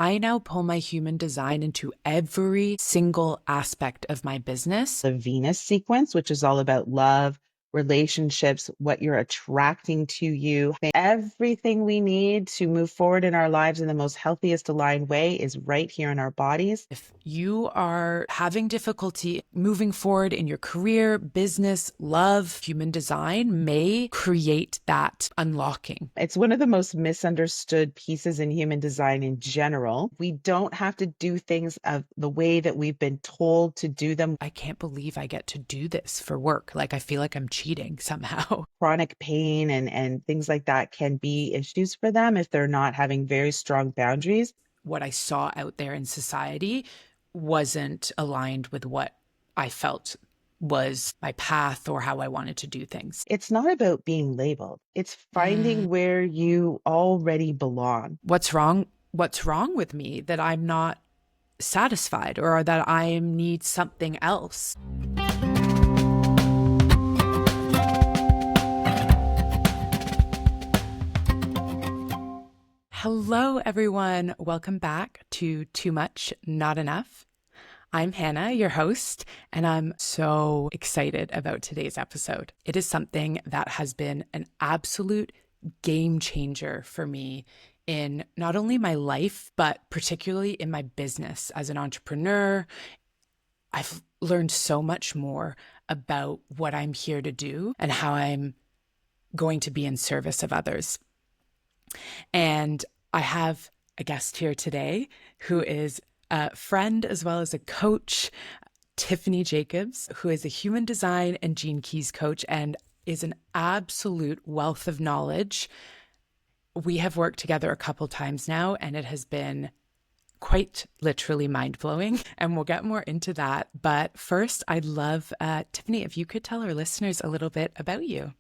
I now pull my human design into every single aspect of my business. The Venus sequence, which is all about love, relationships, what you're attracting to you. Everything we need to move forward in our lives in the most healthiest aligned way is right here in our bodies. If you are having difficulty moving forward in your career, business, love, human design may create that unlocking. It's one of the most misunderstood pieces in human design in general. We don't have to do things of the way that we've been told to do them. I can't believe I get to do this for work. Like, I feel like I'm cheating somehow. Chronic pain and things like that can be issues for them if they're not having very strong boundaries. What I saw out there in society wasn't aligned with what I felt was my path or how I wanted to do things. It's not about being labeled. It's finding where you already belong. What's wrong? What's wrong with me that I'm not satisfied or that I need something else? Hello, everyone. Welcome back to Too Much, Not Enough. I'm Hannah, your host, and I'm so excited about today's episode. It is something that has been an absolute game changer for me in not only my life, but particularly in my business as an entrepreneur. I've learned so much more about what I'm here to do and how I'm going to be in service of others. And I have a guest here today who is a friend as well as a coach, Tiffini Jacobs, who is a human design and gene keys coach and is an absolute wealth of knowledge. We have worked together a couple times now, and it has been quite literally mind-blowing, and we'll get more into that. But first, I'd love, Tiffini, if you could tell our listeners a little bit about you.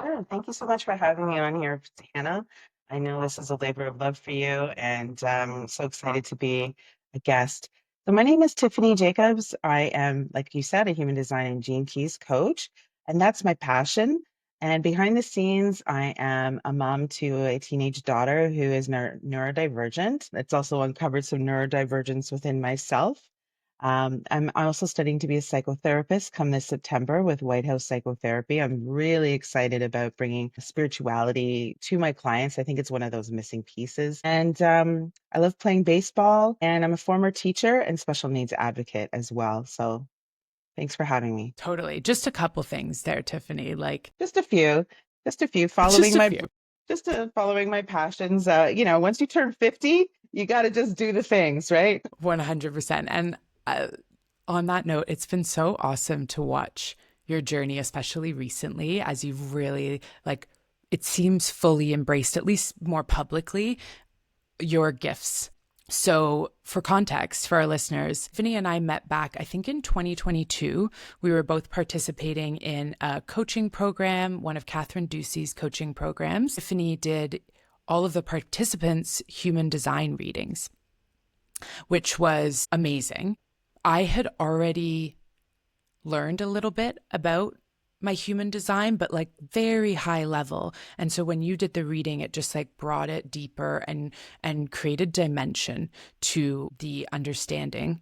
Sure. Thank you so much for having me on here, Hannah. I know this is a labor of love for you, and I'm so excited to be a guest. So my name is Tiffini Jacobs. I am, like you said, a human design and gene keys coach, and that's my passion. And behind the scenes, I am a mom to a teenage daughter who is neurodivergent. It's also uncovered some neurodivergence within myself. I'm also studying to be a psychotherapist come this September with White House Psychotherapy. I'm really excited about bringing spirituality to my clients. I think it's one of those missing pieces. And I love playing baseball, and I'm a former teacher and special needs advocate as well. So thanks for having me. Totally. Just a couple things there, Tiffini, like Just a few following my passions. Once you turn 50, you got to just do the things, right? 100%. And on that note, it's been so awesome to watch your journey, especially recently, as you've really, it seems fully embraced, at least more publicly, your gifts. So for context, for our listeners, Tiffini and I met back, I think in 2022. We were both participating in a coaching program, one of Catherine Ducey's coaching programs. Tiffini did all of the participants' human design readings, which was amazing. I had already learned a little bit about my human design, but very high level. And so when you did the reading, it just brought it deeper and created dimension to the understanding.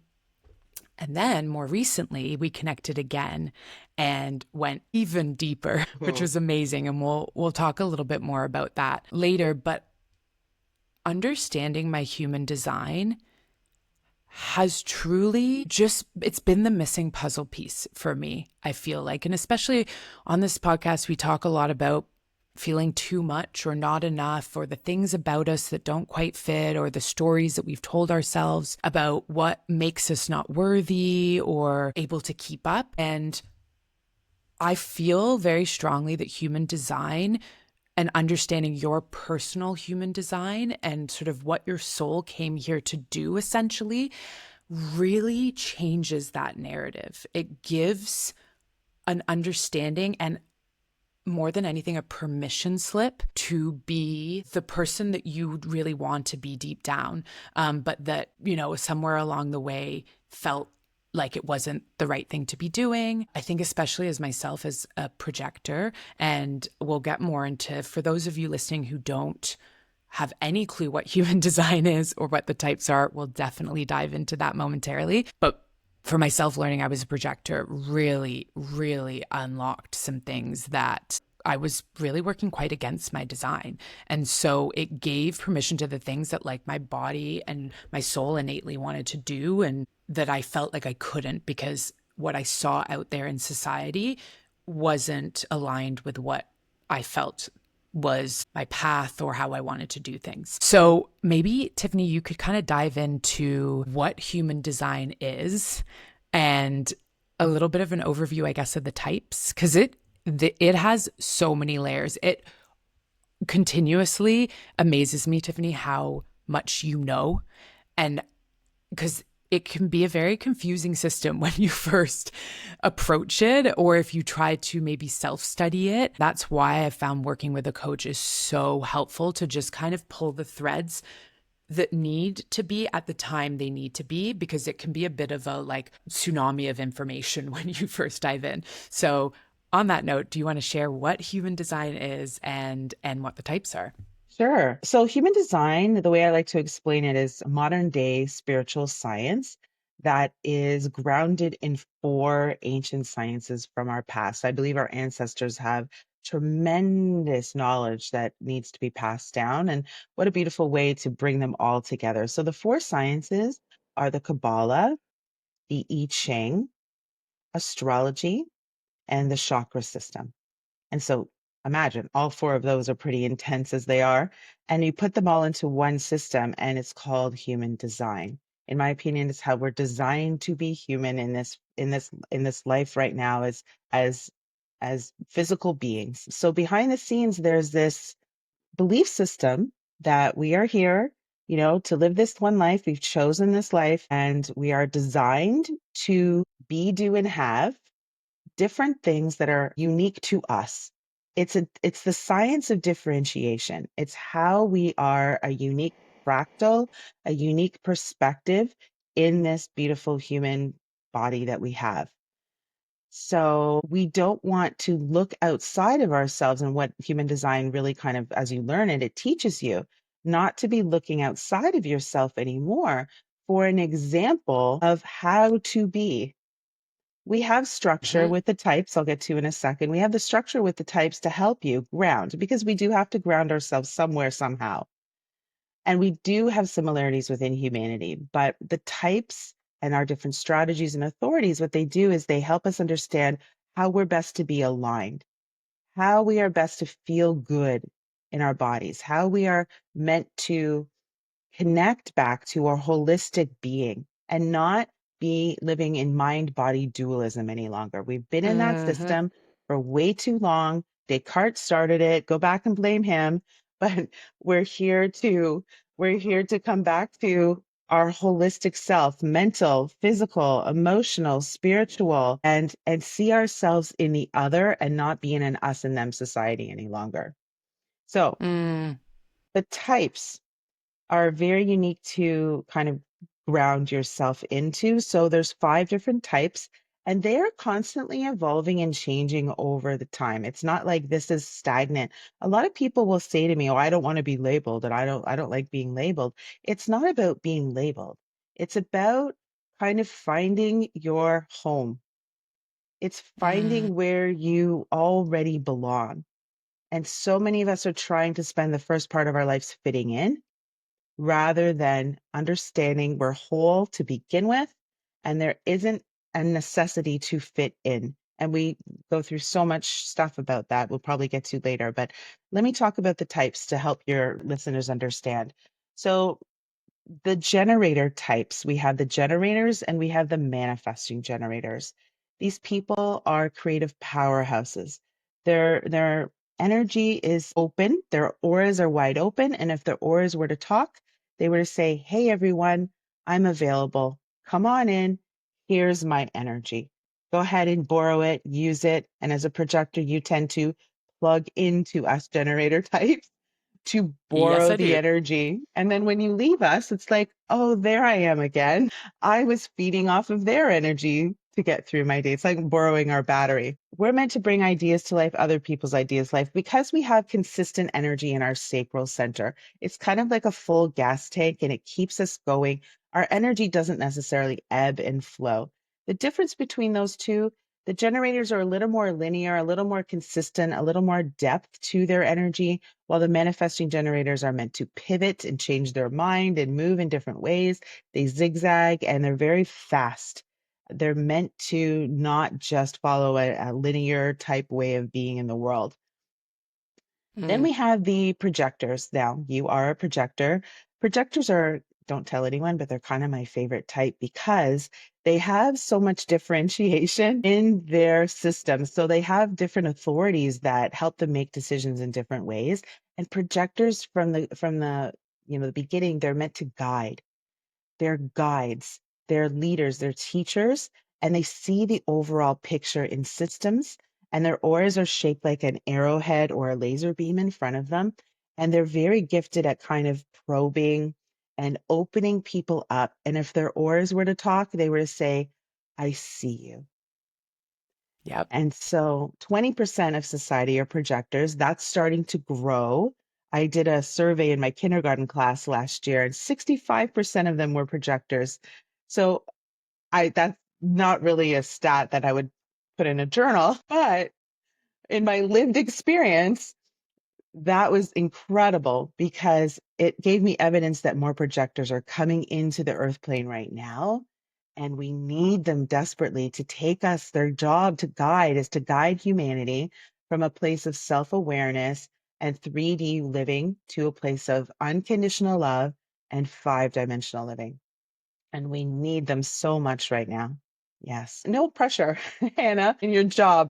And then more recently, we connected again and went even deeper, which was amazing. And we'll talk a little bit more about that later. But understanding my human design has truly it's been the missing puzzle piece for me, I feel like. And especially on this podcast, we talk a lot about feeling too much or not enough, or the things about us that don't quite fit, or the stories that we've told ourselves about what makes us not worthy or able to keep up. And I feel very strongly that human design and understanding your personal human design and sort of what your soul came here to do essentially really changes that narrative. It gives an understanding and, more than anything, a permission slip to be the person that you really want to be deep down, but that, somewhere along the way felt like it wasn't the right thing to be doing. I think especially as myself as a projector, and we'll get more into, for those of you listening who don't have any clue what human design is or what the types are, we'll definitely dive into that momentarily. But for myself, learning I was a projector really, really unlocked some things that I was really working quite against my design. And so it gave permission to the things that like my body and my soul innately wanted to do and that I felt like I couldn't because what I saw out there in society wasn't aligned with what I felt was my path or how I wanted to do things. So maybe, Tiffini, you could kind of dive into what human design is and a little bit of an overview, I guess, of the types, because it has so many layers. It continuously amazes me, Tiffini, how much you know. And because it can be a very confusing system when you first approach it, or if you try to maybe self study it. That's why I found working with a coach is so helpful to just kind of pull the threads that need to be at the time they need to be, because it can be a bit of a like tsunami of information when you first dive in. So, on that note, do you want to share what human design is and what the types are? Sure. So, human design, the way I like to explain it, is modern day spiritual science that is grounded in four ancient sciences from our past. I believe our ancestors have tremendous knowledge that needs to be passed down. And what a beautiful way to bring them all together. So, the four sciences are the Kabbalah, the I Ching, astrology, and the chakra system. And so imagine all four of those are pretty intense as they are. And you put them all into one system and it's called human design. In my opinion, it's how we're designed to be human in this life right now as as physical beings. So behind the scenes, there's this belief system that we are here, to live this one life. We've chosen this life and we are designed to be, do, and have different things that are unique to us. It's the science of differentiation. It's how we are a unique fractal, a unique perspective in this beautiful human body that we have. So we don't want to look outside of ourselves, and what human design really kind of, as you learn it, it teaches you not to be looking outside of yourself anymore for an example of how to be. We have structure Mm-hmm. with the types, I'll get to in a second. We have the structure with the types to help you ground because we do have to ground ourselves somewhere, somehow. And we do have similarities within humanity, but the types and our different strategies and authorities, what they do is they help us understand how we're best to be aligned, how we are best to feel good in our bodies, how we are meant to connect back to our holistic being and not be living in mind body dualism any longer. We've been in that Mm-hmm. system for way too long. Descartes started it. Go back and blame him. But we're here to we're here to come back to our holistic self, mental, physical, emotional, spiritual, and see ourselves in the other and not be in an us and them society any longer. So Mm. the types are very unique to kind of ground yourself into. So there's five different types and they're constantly evolving and changing over the time. It's not like this is stagnant. A lot of people will say to me, "Oh, I don't want to be labeled and I don't like being labeled." It's not about being labeled. It's about kind of finding your home. It's Mm. finding where you already belong. And so many of us are trying to spend the first part of our lives fitting in rather than understanding we're whole to begin with, and there isn't a necessity to fit in. And we go through so much stuff about that. We'll probably get to later, but let me talk about the types to help your listeners understand. So, the generator types. We have the generators and we have the manifesting generators. These people are creative powerhouses. Their energy is open, their auras are wide open. And if their auras were to talk, they were to say, "Hey, everyone, I'm available. Come on in. Here's my energy. Go ahead and borrow it, use it." And as a projector, you tend to plug into us generator types to Yes, borrow I the do. energy. And then when you leave us, it's like, "Oh, there I am again. I was feeding off of their energy to get through my day. It's like borrowing our battery. We're meant to bring ideas to life, other people's ideas to life, because we have consistent energy in our sacral center. It's kind of like a full gas tank and it keeps us going. Our energy doesn't necessarily ebb and flow. The difference between those two, the generators are a little more linear, a little more consistent, a little more depth to their energy, while the manifesting generators are meant to pivot and change their mind and move in different ways. They zigzag and they're very fast. They're meant to not just follow a linear type way of being in the world. Then Mm. we have the projectors. Now, you are a projector. Projectors are, don't tell anyone, but they're kind of my favorite type because they have so much differentiation in their system. So they have different authorities that help them make decisions in different ways. And projectors from the the beginning, they're meant to guide. They're guides, they're leaders, they're teachers, and they see the overall picture in systems. And their auras are shaped like an arrowhead or a laser beam in front of them. And they're very gifted at kind of probing and opening people up. And if their auras were to talk, they were to say, I see you. Yep. And so 20% of society are projectors. That's starting to grow. I did a survey in my kindergarten class last year, and 65% of them were projectors. So that's not really a stat that I would put in a journal, but in my lived experience, that was incredible because it gave me evidence that more projectors are coming into the earth plane right now. And we need them desperately to take us. Their job to guide is to guide humanity from a place of self awareness and 3D living to a place of unconditional love and 5-dimensional living. And we need them so much right now. Yes. No pressure, Hannah, in your job.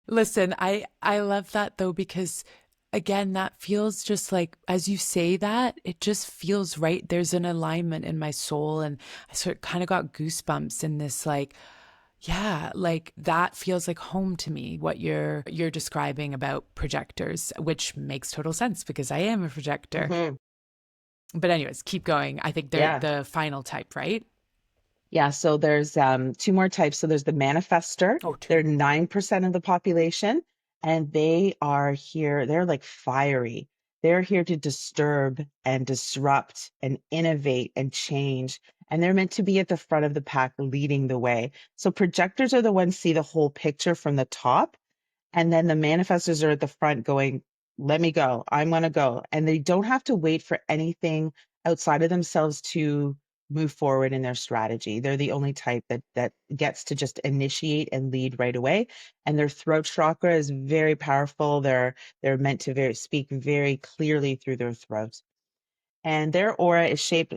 Listen, I love that though because again that feels just like as you say that it just feels right. There's an alignment in my soul and I sort of kind of got goosebumps in this like yeah, like that feels like home to me what you're describing about projectors, which makes total sense because I am a projector. Hmm. But anyways, keep going. I think they're Yeah. the final type, right? Yeah, so there's two more types. So there's the manifester. Oh, They're two. 9% of the population, and they are here. They're like fiery. They're here to disturb and disrupt and innovate and change. And they're meant to be at the front of the pack leading the way. So projectors are the ones see the whole picture from the top. And then the manifestors are at the front going, let me go. I'm going to go. And they don't have to wait for anything outside of themselves to move forward in their strategy. They're the only type that gets to just initiate and lead right away. And their throat chakra is very powerful. They're meant to speak very clearly through their throat, and their aura is shaped,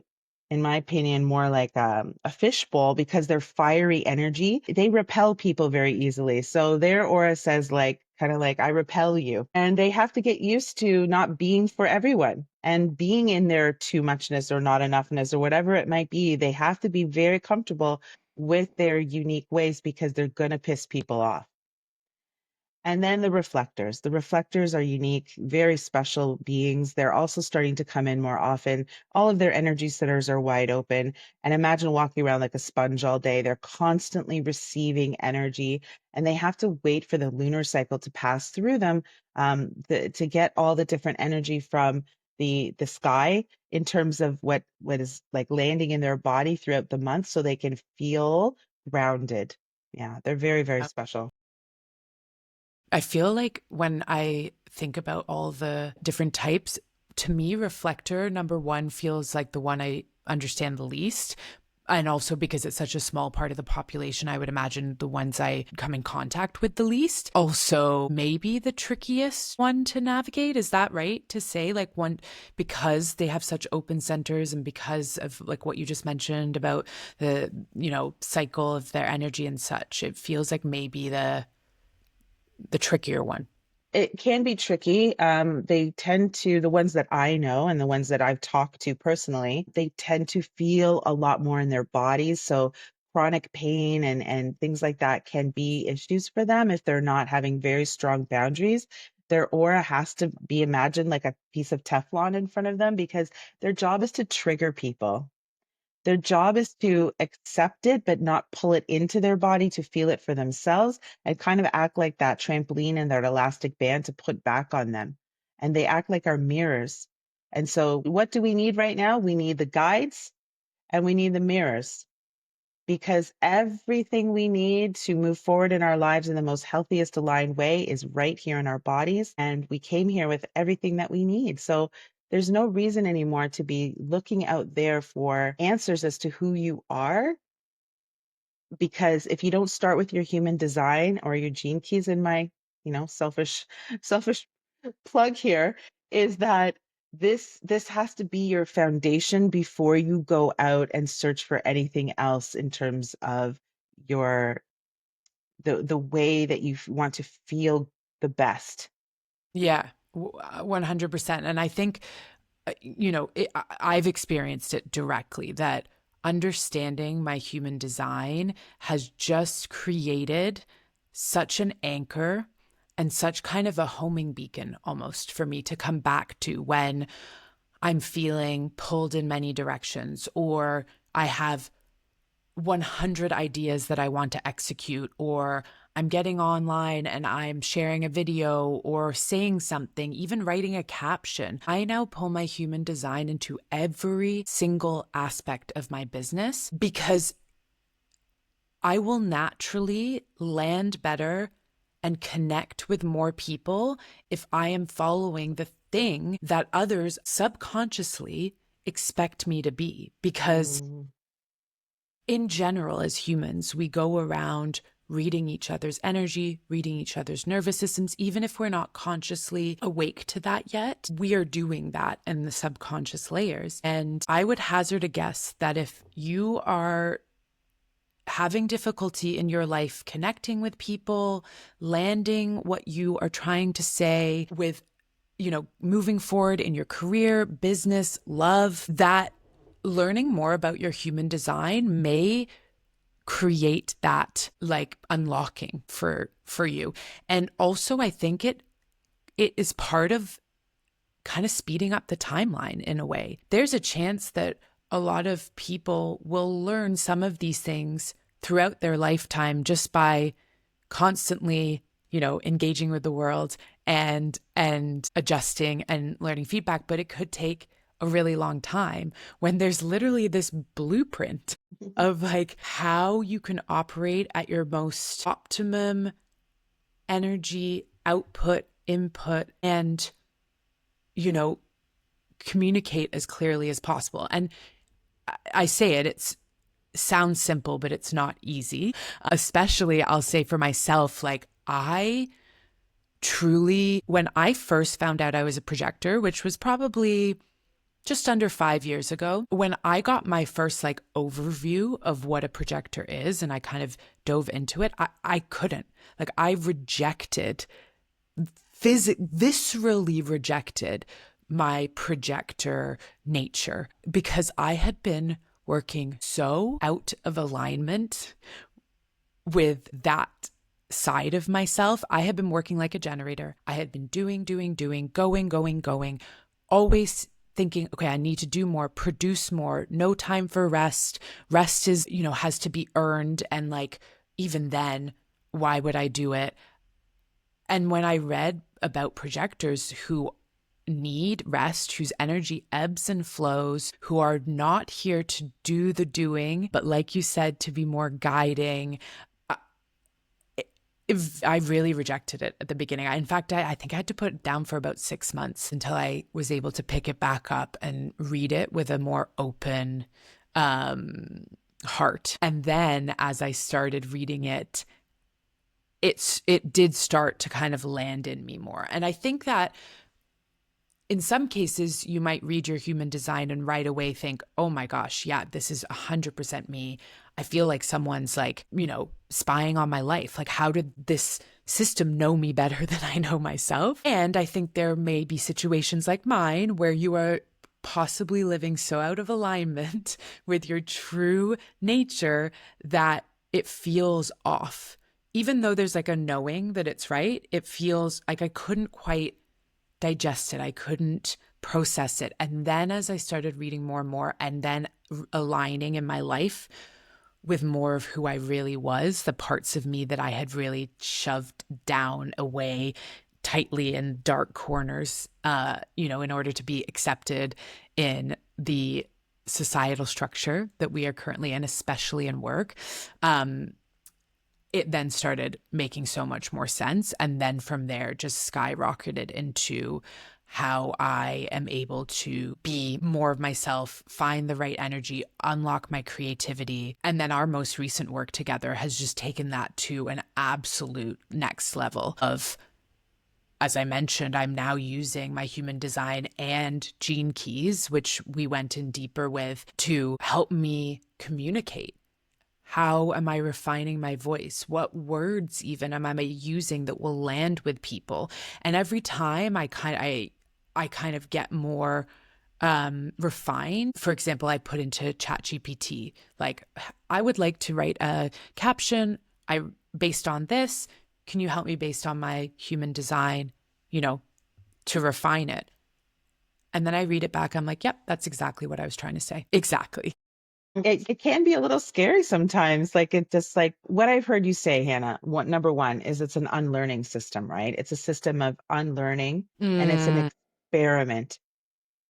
in my opinion, more like a fishbowl because their fiery energy, they repel people very easily. So their aura says like kind of like I repel you, and they have to get used to not being for everyone and being in their too muchness or not enoughness or whatever it might be. They have to be very comfortable with their unique ways because they're going to piss people off. And then the reflectors. The reflectors are unique, very special beings. They're also starting to come in more often. All of their energy centers are wide open. And imagine walking around like a sponge all day. They're constantly receiving energy, and they have to wait for the lunar cycle to pass through them to get all the different energy from the sky in terms of what is like landing in their body throughout the month so they can feel grounded. Yeah, they're very, very special. I feel like when I think about all the different types, to me, reflector number one feels like the one I understand the least. And also because it's such a small part of the population, I would imagine the ones I come in contact with the least. Also, maybe the trickiest one to navigate. Is that right to say? Like one, because they have such open centers and because of like what you just mentioned about the, cycle of their energy and such, it feels like maybe the trickier one. It can be tricky. They tend to, the ones that I know and the ones that I've talked to personally, they tend to feel a lot more in their bodies. So chronic pain and things like that can be issues for them if they're not having very strong boundaries. Their aura has to be imagined like a piece of Teflon in front of them because their job is to trigger people. Their job is to accept it, but not pull it into their body to feel it for themselves and kind of act like that trampoline and that elastic band to put back on them. And they act like our mirrors. And so, what do we need right now? We need the guides and we need the mirrors, because everything we need to move forward in our lives in the most healthiest aligned way is right here in our bodies. And we came here with everything that we need. So there's no reason anymore to be looking out there for answers as to who you are. Because if you don't start with your human design or your gene keys, in my, selfish plug here, is that this has to be your foundation before you go out and search for anything else in terms of your the way that you want to feel the best. Yeah, 100%. And I think, I've experienced it directly that understanding my human design has just created such an anchor and such kind of a homing beacon almost for me to come back to when I'm feeling pulled in many directions, or I have 100 ideas that I want to execute, or I'm getting online and I'm sharing a video or saying something, even writing a caption. I now pull my human design into every single aspect of my business because I will naturally land better and connect with more people if I am following the thing that others subconsciously expect me to be. Because Mm, in general, as humans, we go around reading each other's energy, reading each other's nervous systems, even if we're not consciously awake to that yet. We are doing that in the subconscious layers. And I would hazard a guess that if you are having difficulty in your life connecting with people, landing what you are trying to say with, moving forward in your career, business, love, that learning more about your human design may create that like unlocking for you. And also I think it is part of kind of speeding up the timeline in a way. There's a chance that a lot of people will learn some of these things throughout their lifetime just by constantly, engaging with the world and adjusting and learning feedback, but it could take a really long time when there's literally this blueprint of like how you can operate at your most optimum energy output, input, and communicate as clearly as possible. And I say it sounds simple, but it's not easy. Especially, I'll say for myself, like I truly, when I first found out I was a projector, which was probably just under 5 years ago, when I got my first like overview of what a projector is and I kind of dove into it, I couldn't. Like I rejected, viscerally rejected my projector nature because I had been working so out of alignment with that side of myself. I had been working like a generator. I had been doing, going, always thinking, okay, I need to do more, produce more, no time for rest. Rest is, has to be earned. And like, even then, why would I do it? And when I read about projectors who need rest, whose energy ebbs and flows, who are not here to do the doing, but like you said, to be more guiding, I really rejected it at the beginning. In fact, I think I had to put it down for about 6 months until I was able to pick it back up and read it with a more open heart. And then as I started reading it, it did start to kind of land in me more. And I think that in some cases, you might read your human design and right away think, oh my gosh, yeah, this is 100% me. I feel like someone's like, spying on my life. Like, how did this system know me better than I know myself? And I think there may be situations like mine where you are possibly living so out of alignment with your true nature that it feels off. Even though there's like a knowing that it's right, it feels like I couldn't quite digest it. I couldn't process it. And then as I started reading more and more, and then aligning in my life with more of who I really was, the parts of me that I had really shoved down away tightly in dark corners, in order to be accepted in the societal structure that we are currently in, especially in work. It then started making so much more sense. And then from there, just skyrocketed into how I am able to be more of myself, find the right energy, unlock my creativity. And then our most recent work together has just taken that to an absolute next level of, as I mentioned, I'm now using my human design and gene keys, which we went in deeper with, to help me communicate. How am I refining my voice? What words even am I using that will land with people? And every time I kind of get more refined. For example, I put into ChatGPT, like, I would like to write a caption based on this. Can you help me based on my human design, to refine it? And then I read it back. I'm like, yep, that's exactly what I was trying to say. Exactly. It can be a little scary sometimes. Like it just like what I've heard you say, Hannah, number one is it's an unlearning system, right? It's a system of unlearning and it's an Mm, experiment.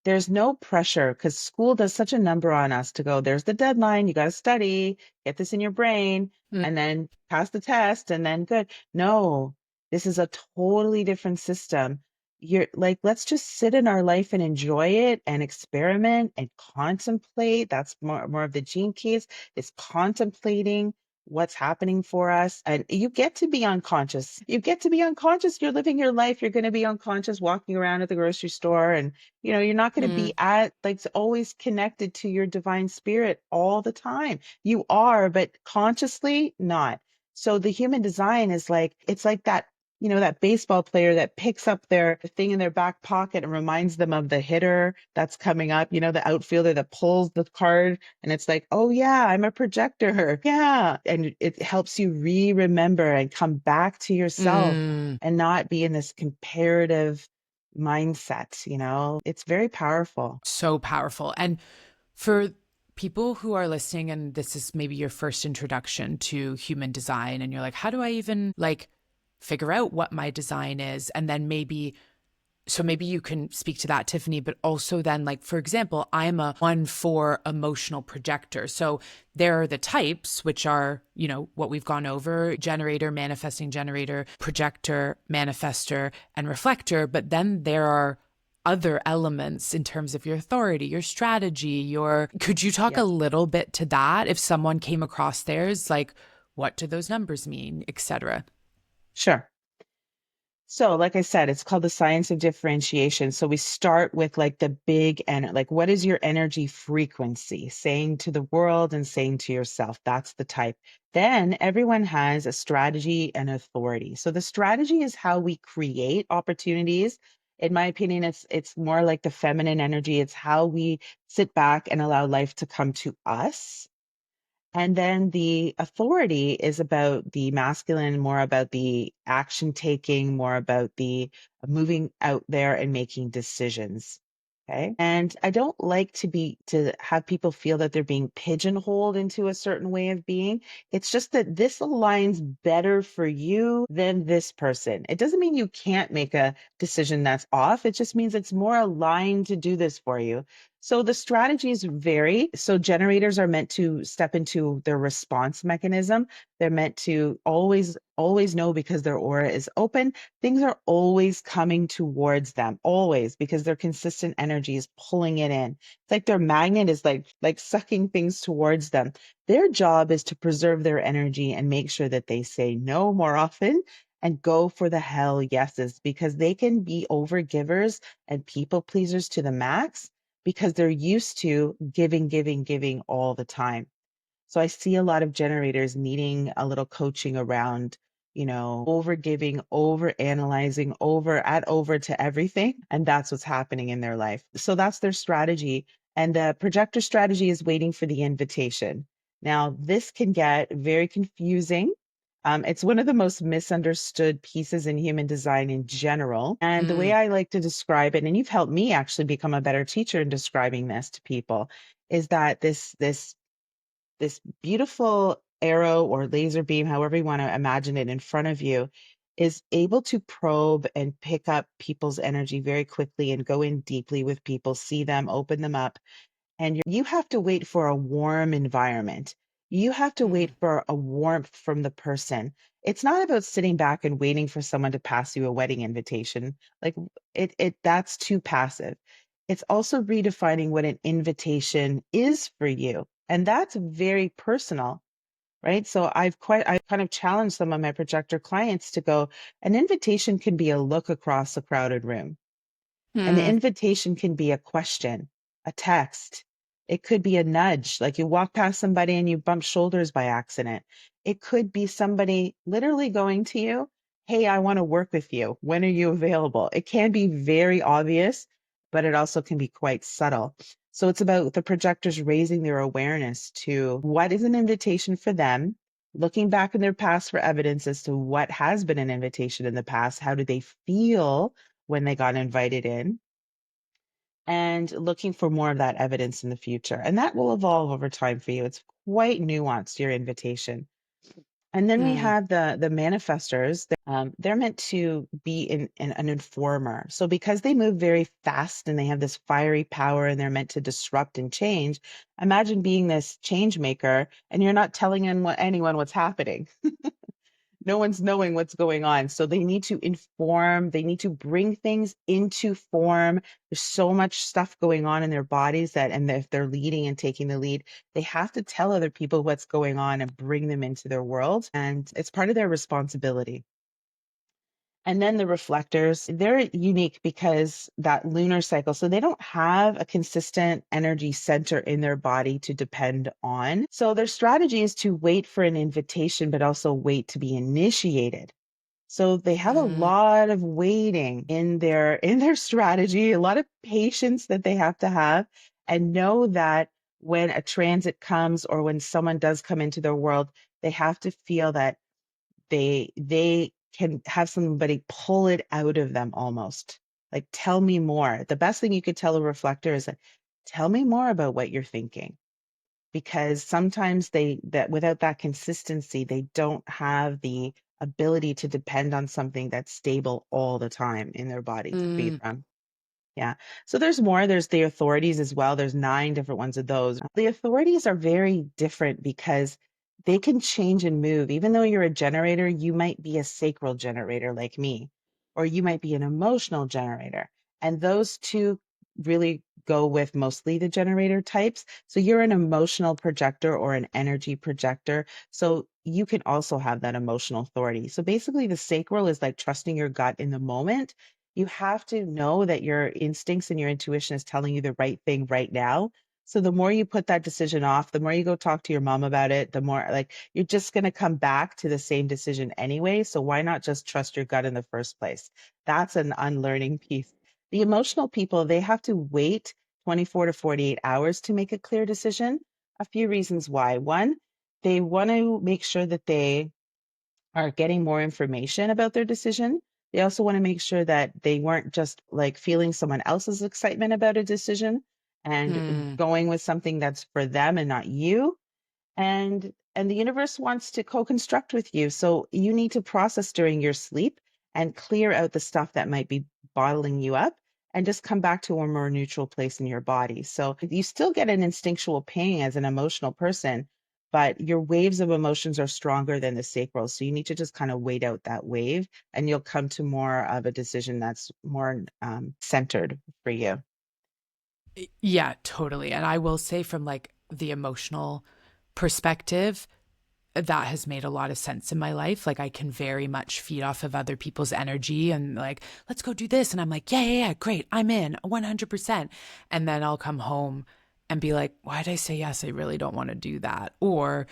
There's no pressure because school does such a number on us to go, there's the deadline, you got to study, get this in your brain, mm, and then pass the test, and then good. No, this is a totally different system. You're like, let's just sit in our life and enjoy it and experiment and contemplate. That's more of the gene keys, is contemplating what's happening for us. And you get to be unconscious. You get to be unconscious. You're living your life. You're going to be unconscious walking around at the grocery store and you're not going to be mm, always connected to your divine spirit all the time. You are, but consciously not. So the human design is like, it's like that, that baseball player that picks up their thing in their back pocket and reminds them of the hitter that's coming up, the outfielder that pulls the card. And it's like, oh yeah, I'm a projector. Yeah. And it helps you remember and come back to yourself mm. and not be in this comparative mindset, it's very powerful. So powerful. And for people who are listening, and this is maybe your first introduction to human design, and you're like, how do I even figure out what my design is? And then maybe you can speak to that, Tiffini, but also then, for example, I'm a 1/4 emotional projector. So there are the types, which are, what we've gone over: generator, manifesting generator, projector, manifestor, and reflector. But then there are other elements in terms of your authority, your strategy, could you talk a Yes, little bit to that? If someone came across theirs, what do those numbers mean, etc.? sure. So, like I said, it's called the science of differentiation. So we start with the big and what is your energy frequency saying to the world and saying to yourself? That's the type. Then everyone has a strategy and authority. So the strategy is how we create opportunities. In my opinion, it's more like the feminine energy. It's how we sit back and allow life to come to us. And then the authority is about the masculine, more about the action taking, more about the moving out there and making decisions. Okay. And I don't like to have people feel that they're being pigeonholed into a certain way of being. It's just that this aligns better for you than this person. It doesn't mean you can't make a decision that's off. It just means it's more aligned to do this for you. So the strategies vary. So generators are meant to step into their response mechanism. They're meant to always know because their aura is open. Things are always coming towards them, always, because their consistent energy is pulling it in. It's like their magnet is like sucking things towards them. Their job is to preserve their energy and make sure that they say no more often and go for the hell yeses because they can be overgivers and people pleasers to the max because they're used to giving all the time. So I see a lot of generators needing a little coaching around, over giving, over analyzing, over to everything. And that's what's happening in their life. So that's their strategy. And the projector strategy is waiting for the invitation. Now, this can get very confusing It's one of the most misunderstood pieces in human design in general. And the way Mm, I like to describe it, and you've helped me actually become a better teacher in describing this to people, is that this beautiful arrow or laser beam, however you want to imagine it, in front of you, is able to probe and pick up people's energy very quickly and go in deeply with people, see them, open them up, and you have to wait for a warm environment. You have to wait mm, for a warmth from the person. It's not about sitting back and waiting for someone to pass you a wedding invitation. Like it that's too passive. It's also redefining what an invitation is for you. And that's very personal, right? So I kind of challenged some of my projector clients to go, an invitation can be a look across a crowded room. An mm, invitation can be a question, a text. It could be a nudge, like you walk past somebody and you bump shoulders by accident. It could be somebody literally going to you, "Hey, I want to work with you. When are you available?" It can be very obvious, but it also can be quite subtle. So it's about the projectors raising their awareness to what is an invitation for them, looking back in their past for evidence as to what has been an invitation in the past. How do they feel when they got invited in, and looking for more of that evidence in the future. And that will evolve over time for you. It's quite nuanced, your invitation. And then we mm, have the manifestors. They're meant to be an informer. So because they move very fast and they have this fiery power and they're meant to disrupt and change, imagine being this change maker and you're not telling anyone what's happening. No one's knowing what's going on. So they need to inform, they need to bring things into form. There's so much stuff going on in their bodies that, and if they're leading and taking the lead, they have to tell other people what's going on and bring them into their world. And it's part of their responsibility. And then the reflectors, they're unique because that lunar cycle, so they don't have a consistent energy center in their body to depend on. So their strategy is to wait for an invitation, but also wait to be initiated. So they have a mm, lot of waiting in their strategy, a lot of patience that they have, and know that when a transit comes or when someone does come into their world, they have to feel that they can have somebody pull it out of them almost. Like, tell me more. The best thing you could tell a reflector is that, tell me more about what you're thinking, because sometimes they that without that consistency, they don't have the ability to depend on something that's stable all the time in their body to feed mm, from. Yeah. So there's more. There's the authorities as well. There's 9 different ones of those. The authorities are very different because they can change and move. Even though you're a generator, you might be a sacral generator like me, or you might be an emotional generator. And those two really go with mostly the generator types. So you're an emotional projector or an energy projector. So you can also have that emotional authority. So basically, the sacral is like trusting your gut in the moment. You have to know that your instincts and your intuition is telling you the right thing right now. So the more you put that decision off, the more you go talk to your mom about it, the more like you're just going to come back to the same decision anyway. So why not just trust your gut in the first place? That's an unlearning piece. The emotional people, they have to wait 24 to 48 hours to make a clear decision. A few reasons why. One, they want to make sure that they are getting more information about their decision. They also want to make sure that they weren't just like feeling someone else's excitement about a decision and mm. going with something that's for them and not you. And the universe wants to co-construct with you. So you need to process during your sleep and clear out the stuff that might be bottling you up and just come back to a more neutral place in your body. So you still get an instinctual ping as an emotional person, but your waves of emotions are stronger than the sacral. So you need to just kind of wait out that wave and you'll come to more of a decision that's more centered for you. Yeah, totally. And I will say, from like the emotional perspective, that has made a lot of sense in my life. Like I can very much feed off of other people's energy and like, let's go do this. And I'm like, yeah, yeah, yeah, great. I'm in 100%. And then I'll come home and be like, why did I say yes? I really don't want to do that. Or,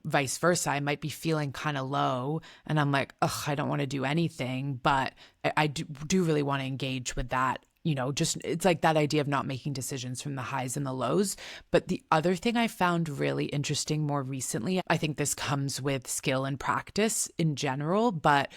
vice versa. I might be feeling kind of low and I'm like, ugh, I don't want to do anything, but I do really want to engage with that just it's like that idea of not making decisions from the highs and the lows. But the other thing I found really interesting more recently, I think this comes with skill and practice in general, but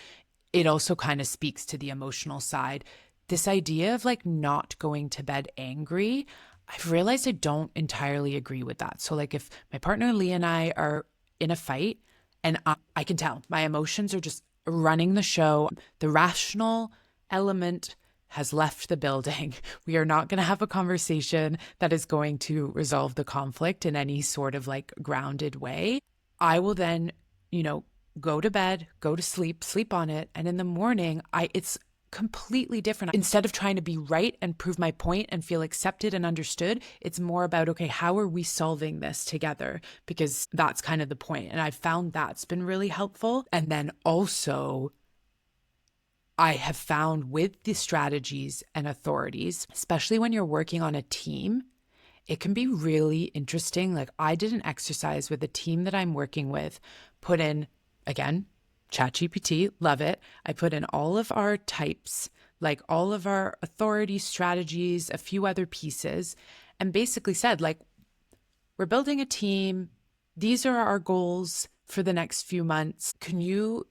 it also kind of speaks to the emotional side. This idea of like not going to bed angry, I've realized I don't entirely agree with that. So, like, if my partner Lee and I are in a fight, and I can tell my emotions are just running the show, the rational element has left the building. We are not going to have a conversation that is going to resolve the conflict in any sort of like grounded way. I will then, you know, go to bed, go to sleep, sleep on it. And in the morning, it's completely different. Instead of trying to be right and prove my point and feel accepted and understood, it's more about, okay, how are we solving this together? Because that's kind of the point. And I've found that's been really helpful. And then also, I have found with the strategies and authorities, especially when you're working on a team, it can be really interesting. Like, I did an exercise with the team that I'm working with, put in, again, ChatGPT, love it. I put in all of our types, like all of our authority strategies, a few other pieces, and basically said, like, we're building a team. These are our goals for the next few months. Can you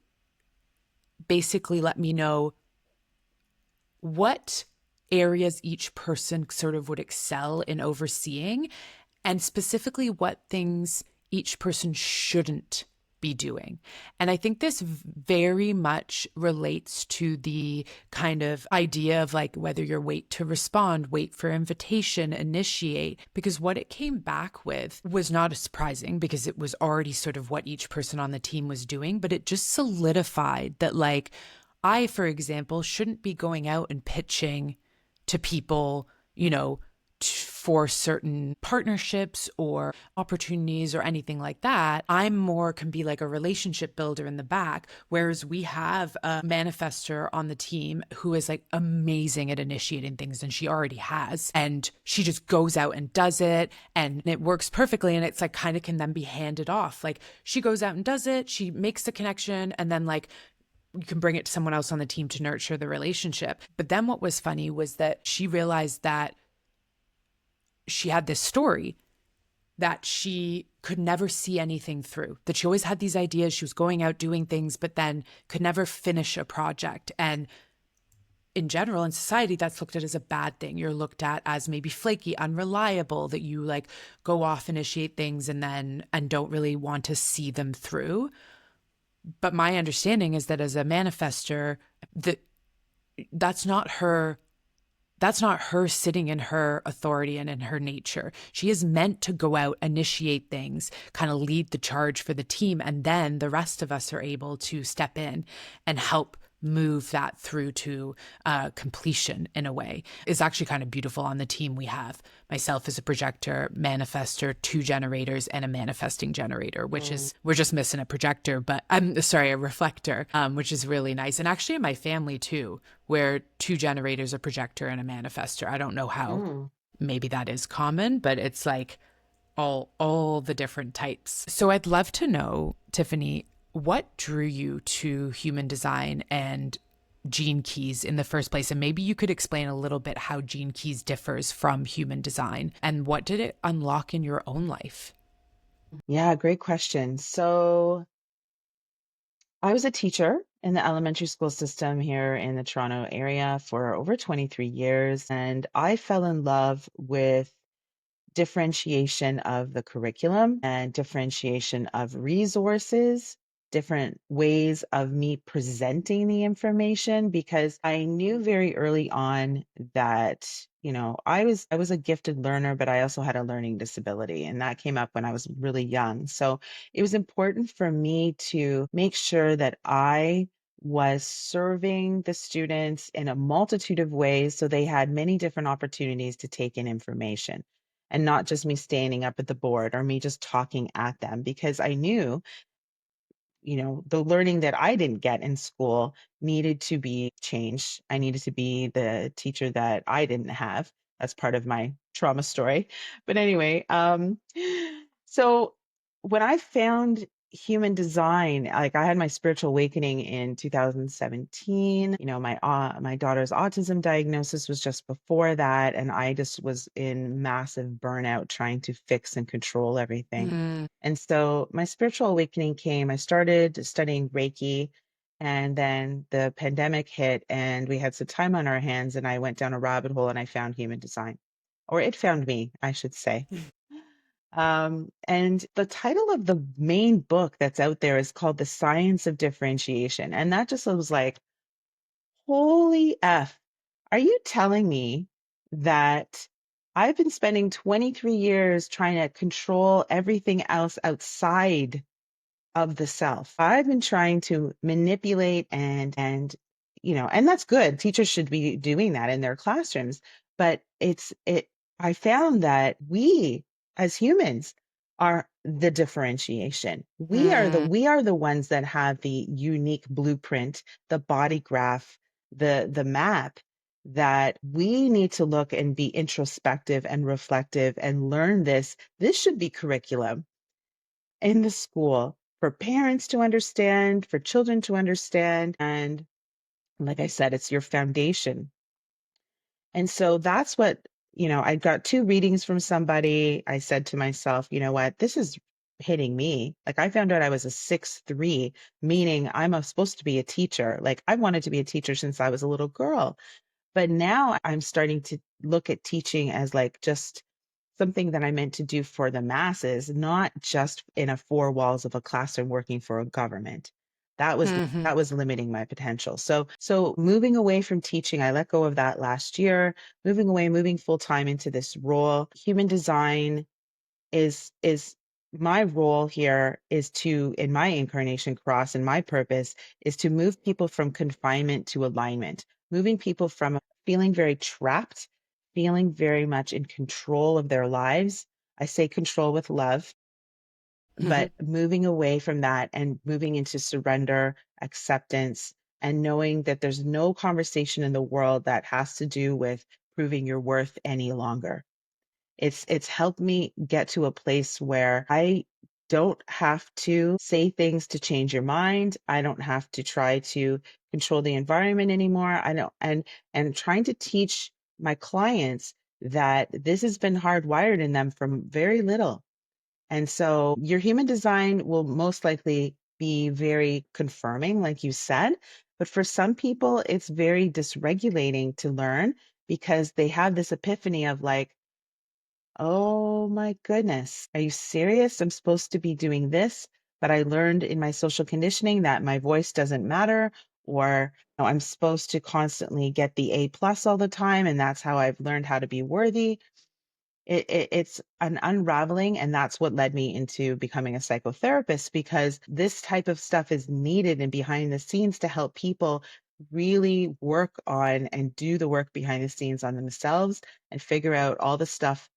basically let me know what areas each person sort of would excel in overseeing, and specifically what things each person shouldn't be doing? And I think this very much relates to the kind of idea of like whether you're wait to respond, wait for invitation, initiate, because what it came back with was not surprising because it was already sort of what each person on the team was doing, but it just solidified that, like, I, for example, shouldn't be going out and pitching to people, for certain partnerships or opportunities or anything like that. I'm more can be like a relationship builder in the back, whereas we have a manifestor on the team who is like amazing at initiating things, and she already has, and she just goes out and does it, and it works perfectly, and it's like kind of can then be handed off. Like, she goes out and does it, she makes the connection, and then like you can bring it to someone else on the team to nurture the relationship. But then what was funny was that she realized that she had this story that she could never see anything through, that she always had these ideas, she was going out doing things, but then could never finish a project. And in general, in society, that's looked at as a bad thing. You're looked at as maybe flaky, unreliable, that you like go off, initiate things, and don't really want to see them through. But my understanding is that as a manifester, that that's not her sitting in her authority and in her nature. She is meant to go out, initiate things, kind of lead the charge for the team, and then the rest of us are able to step in and help move that through to completion in a way. It's actually kind of beautiful. On the team we have myself as a projector, manifester, 2 generators, and a manifesting generator, which is, we're just missing a projector, but I'm sorry, a reflector, which is really nice. And actually in my family too, where 2 generators, a projector, and a manifester. I don't know how maybe that is common, but it's like all the different types. So I'd love to know, Tiffini, what drew you to human design and Gene Keys in the first place? And maybe you could explain a little bit how Gene Keys differs from human design, and what did it unlock in your own life? Yeah, great question. So I was a teacher in the elementary school system here in the Toronto area for over 23 years, and I fell in love with differentiation of the curriculum and differentiation of resources, different ways of me presenting the information, because I knew very early on that, I was a gifted learner, but I also had a learning disability, and that came up when I was really young. So it was important for me to make sure that I was serving the students in a multitude of ways so they had many different opportunities to take in information, and not just me standing up at the board or me just talking at them, because I knew, the learning that I didn't get in school needed to be changed. I needed to be the teacher that I didn't have. That's part of my trauma story. But anyway, so when I found human design, like I had my spiritual awakening in 2017. My daughter's autism diagnosis was just before that, and I just was in massive burnout trying to fix and control everything. Mm. And so my spiritual awakening came. I started studying Reiki, and then the pandemic hit, and we had some time on our hands, and I went down a rabbit hole and I found human design, or it found me, I should say. And the title of the main book that's out there is called The Science of Differentiation. And that just was like, holy F, are you telling me that I've been spending 23 years trying to control everything else outside of the self? I've been trying to manipulate and that's good. Teachers should be doing that in their classrooms, but I found that we as humans are the differentiation. Mm. We are the ones that have the unique blueprint, the body graph, the map that we need to look and be introspective and reflective and learn this. This should be curriculum in the school for parents to understand, for children to understand. And like I said, it's your foundation. And so that's what, I got two readings from somebody. I said to myself, you know what, this is hitting me. Like I found out I was a 6'3", meaning supposed to be a teacher. Like I wanted to be a teacher since I was a little girl. But now I'm starting to look at teaching as like just something that I meant to do for the masses, not just in a four walls of a classroom working for a government. Mhm. That was limiting my potential. So moving away from teaching, I let go of that last year, moving full time into this role. Human design is my role here is to, in my incarnation cross and my purpose is to move people from confinement to alignment, moving people from feeling very trapped, feeling very much in control of their lives. I say control with love, Mhm. but moving away from that and moving into surrender, acceptance, and knowing that there's no conversation in the world that has to do with proving your worth any longer. It's helped me get to a place where I don't have to say things to change your mind. I don't have to try to control the environment anymore. I don't and trying to teach my clients that this has been hardwired in them from very little. And so your human design will most likely be very confirming, like you said. But for some people, it's very dysregulating to learn because they have this epiphany of like, oh my goodness. Are you serious? I'm supposed to be doing this, but I learned in my social conditioning that my voice doesn't matter, or I'm supposed to constantly get the A+ all the time, and that's how I've learned how to be worthy. It's an unraveling, and that's what led me into becoming a psychotherapist because this type of stuff is needed and behind the scenes to help people really work on and do the work behind the scenes on themselves and figure out all the stuff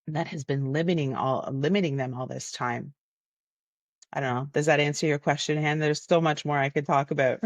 that has been limiting them all this time. I don't know. Does that answer your question, Han? There's so much more I could talk about.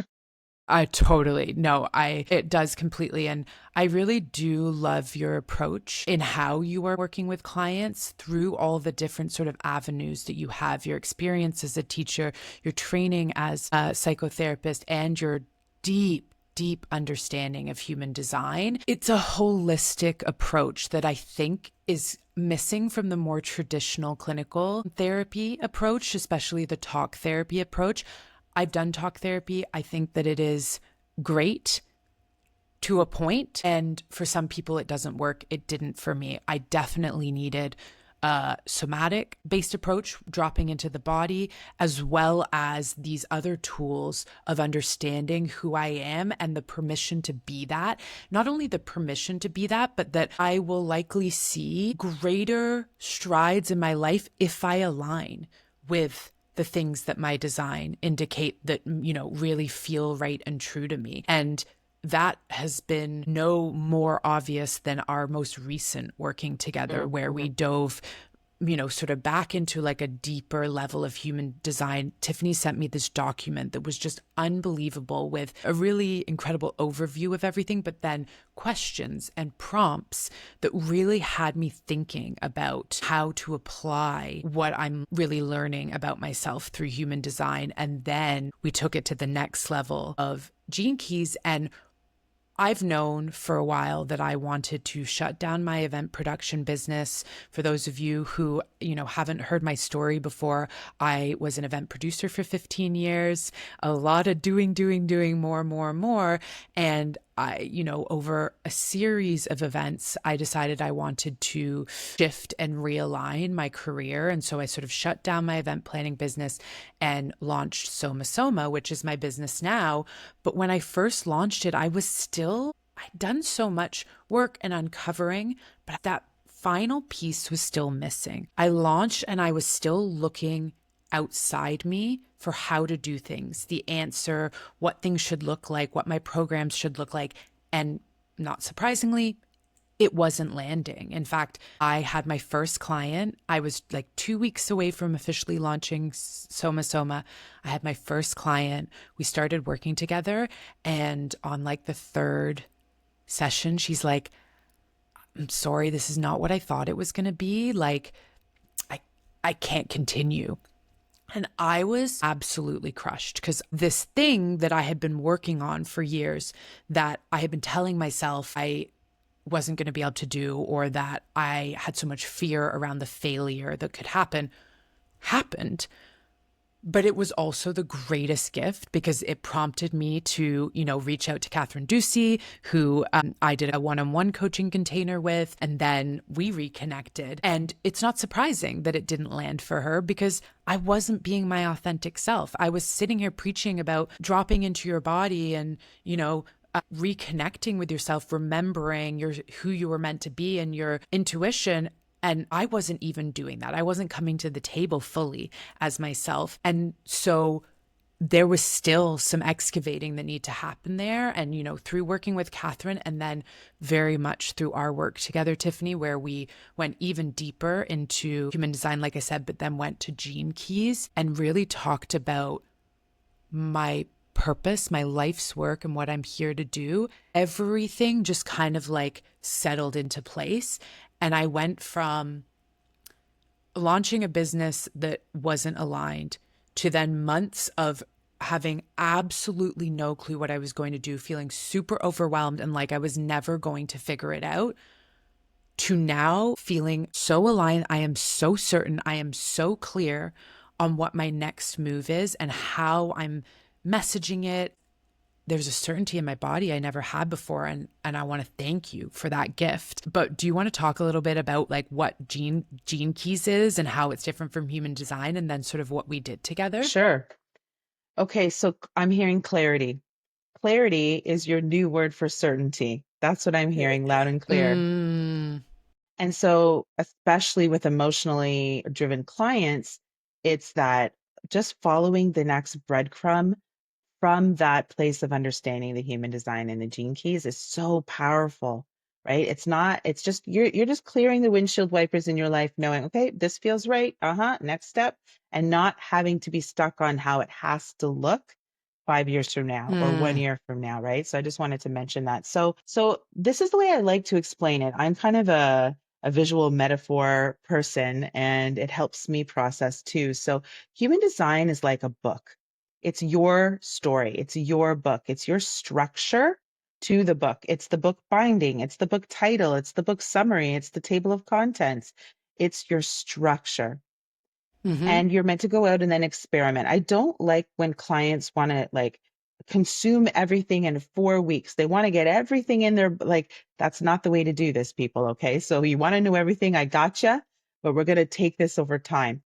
I totally no, it does completely. And I really do love your approach in how you are working with clients through all the different sort of avenues that you have your experience as a teacher, your training as a psychotherapist, and your deep understanding of human design. It's a holistic approach that I think is missing from the more traditional clinical therapy approach, especially the talk therapy approach. I've done talk therapy. I think that it is great to a point, and for some people it doesn't work. It didn't for me. I definitely needed a somatic based approach, dropping into the body, as well as these other tools of understanding who I am and the permission to be that. Not only the permission to be that, but that I will likely see greater strides in my life if I align with the things that my design indicate that, really feel right and true to me. And that has been no more obvious than our most recent working together, where we dove sort of back into like a deeper level of human design, Tiffini sent me this document that was just unbelievable with a really incredible overview of everything, but then questions and prompts that really had me thinking about how to apply what I'm really learning about myself through human design. And then we took it to the next level of Gene Keys. And I've known for a while that I wanted to shut down my event production business. For those of you who, haven't heard my story before, I was an event producer for 15 years, a lot of doing more. And over a series of events, I decided I wanted to shift and realign my career. And so I sort of shut down my event planning business and launched Soma, which is my business now. But when I first launched it, I'd done so much work and uncovering, but that final piece was still missing. I launched and I was still looking outside me for how to do things, the answer, what things should look like, what my programs should look like. And not surprisingly, it wasn't landing. In fact, I had my first client. I was like 2 weeks away from officially launching Soma. I had my first client. We started working together. And on like the third session, she's like, I'm sorry, this is not what I thought it was going to be. Like, I can't continue. And I was absolutely crushed because this thing that I had been working on for years, that I had been telling myself I wasn't going to be able to do, or that I had so much fear around the failure that could happen, happened. But it was also the greatest gift because it prompted me to, reach out to Catherine Ducey, who I did a one-on-one coaching container with, and then we reconnected. And it's not surprising that it didn't land for her because I wasn't being my authentic self. I was sitting here preaching about dropping into your body and, reconnecting with yourself, remembering who you were meant to be and your intuition. And I wasn't even doing that. I wasn't coming to the table fully as myself. And so there was still some excavating that needed to happen there. And, through working with Catherine and then very much through our work together, Tiffini, where we went even deeper into human design, like I said, but then went to Gene Keys and really talked about my purpose, my life's work, and what I'm here to do. Everything just kind of like settled into place. And I went from launching a business that wasn't aligned to then months of having absolutely no clue what I was going to do, feeling super overwhelmed and like I was never going to figure it out, to now feeling so aligned. I am so certain, I am so clear on what my next move is and how I'm messaging it. There's a certainty in my body I never had before. And I want to thank you for that gift. But do you want to talk a little bit about like what Gene Keys is and how it's different from human design and then sort of what we did together? Sure. Okay, so I'm hearing clarity. Clarity is your new word for certainty. That's what I'm hearing loud and clear. Mm. And so, especially with emotionally driven clients, it's that just following the next breadcrumb from that place of understanding the human design and the gene keys is so powerful, right? It's just you're just clearing the windshield wipers in your life, knowing, okay, this feels right. Next step, and not having to be stuck on how it has to look 5 years from now or 1 year from now, right? So I just wanted to mention that. So this is the way I like to explain it. I'm kind of a visual metaphor person, and it helps me process too. So human design is like a book. It's your story. It's your book. It's your structure to the book. It's the book binding. It's the book title. It's the book summary. It's the table of contents. It's your structure. Mm-hmm. And you're meant to go out and then experiment. I don't like when clients want to like consume everything in 4 weeks. They want to get everything in there. Like, that's not the way to do this, people. Okay. So you want to know everything. I gotcha, but we're going to take this over time.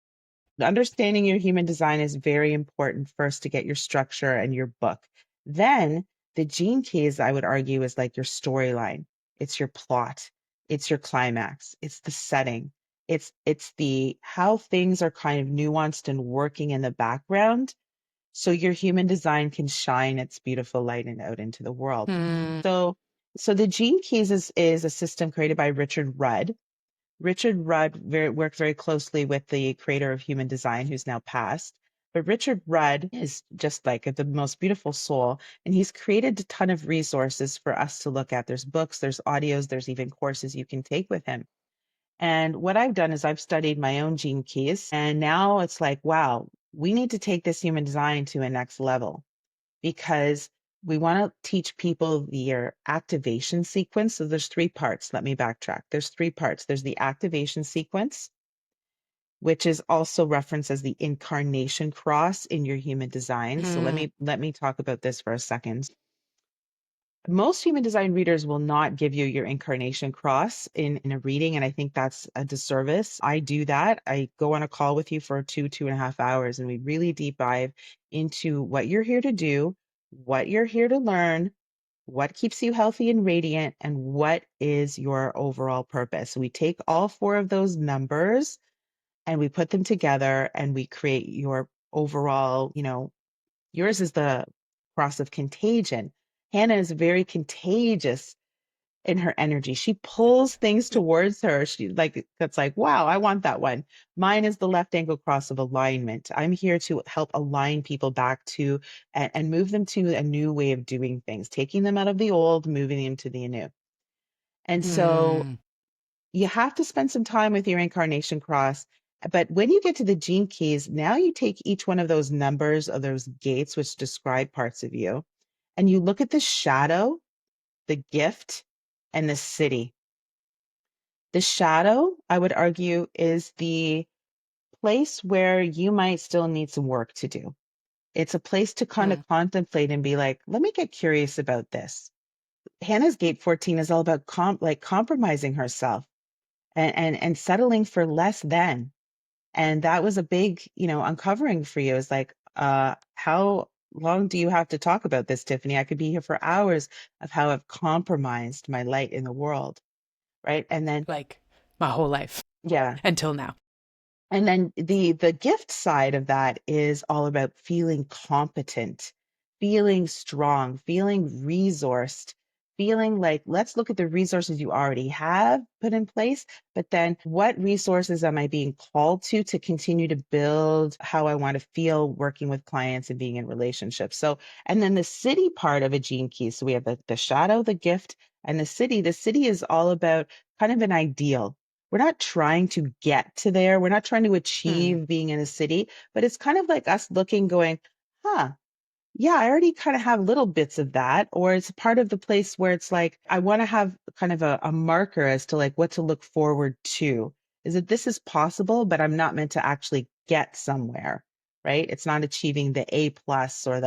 Understanding your human design is very important first to get your structure and your book. Then the gene keys, I would argue, is like your storyline. It's your plot. It's your climax. It's the setting. It's the how things are kind of nuanced and working in the background so your human design can shine its beautiful light and out into the world. Mm. So the gene keys is a system created by Richard Rudd, Richard Rudd worked very closely with the creator of human design, who's now passed. But Richard Rudd is just like the most beautiful soul, and he's created a ton of resources for us to look at. There's books, there's audios, there's even courses you can take with him. And what I've done is I've studied my own gene keys, and now it's like, wow, we need to take this human design to a next level because we want to teach people their activation sequence. So there's three parts. Let me backtrack. There's three parts. There's the activation sequence, which is also referenced as the incarnation cross in your human design. So let Mm, me let me talk about this for a second. Most human design readers will not give you your incarnation cross in a reading, and I think that's a disservice. I do that. I go on a call with you for 2.5 hours, and we really deep dive into what you're here to do, what you're here to learn, what keeps you healthy and radiant, and what is your overall purpose. So we take all four of those numbers and we put them together and we create your overall, yours is the cross of contagion. Hannah is very contagious in her energy. She pulls things towards her. She like that's like, wow, I want that one. Mine is the left angle cross of alignment. I'm here to help align people back to and move them to a new way of doing things, taking them out of the old, moving them to the new. And so mm, you have to spend some time with your incarnation cross. But when you get to the gene keys, now you take each one of those numbers of those gates, which describe parts of you, and you look at the shadow, the gift, and the city. The shadow, I would argue, is the place where you might still need some work to do. It's a place to kind of mm. contemplate and be like, let me get curious about this. Hannah's gate 14 is all about compromising herself and settling for less than. And that was a big, uncovering for you. Is like, how long do you have to talk about this, Tiffini? I could be here for hours of how I've compromised my light in the world, right? And then, Like my whole life yeah, until now. and then the gift side of that is all about feeling competent, feeling strong, feeling resourced, feeling like let's look at the resources you already have put in place, but then what resources am I being called to continue to build how I want to feel working with clients and being in relationships. So, and then the city part of a gene key. So we have the shadow, the gift, and the city. The city is all about kind of an ideal. We're not trying to get to there. We're not trying to Mm, achieve being in a city, but it's kind of like us looking, going, huh, yeah, I already kind of have little bits of that. Or it's part of the place where it's like, I want to have kind of a marker as to like what to look forward to. Is that this is possible, but I'm not meant to actually get somewhere, right? It's not achieving the A plus or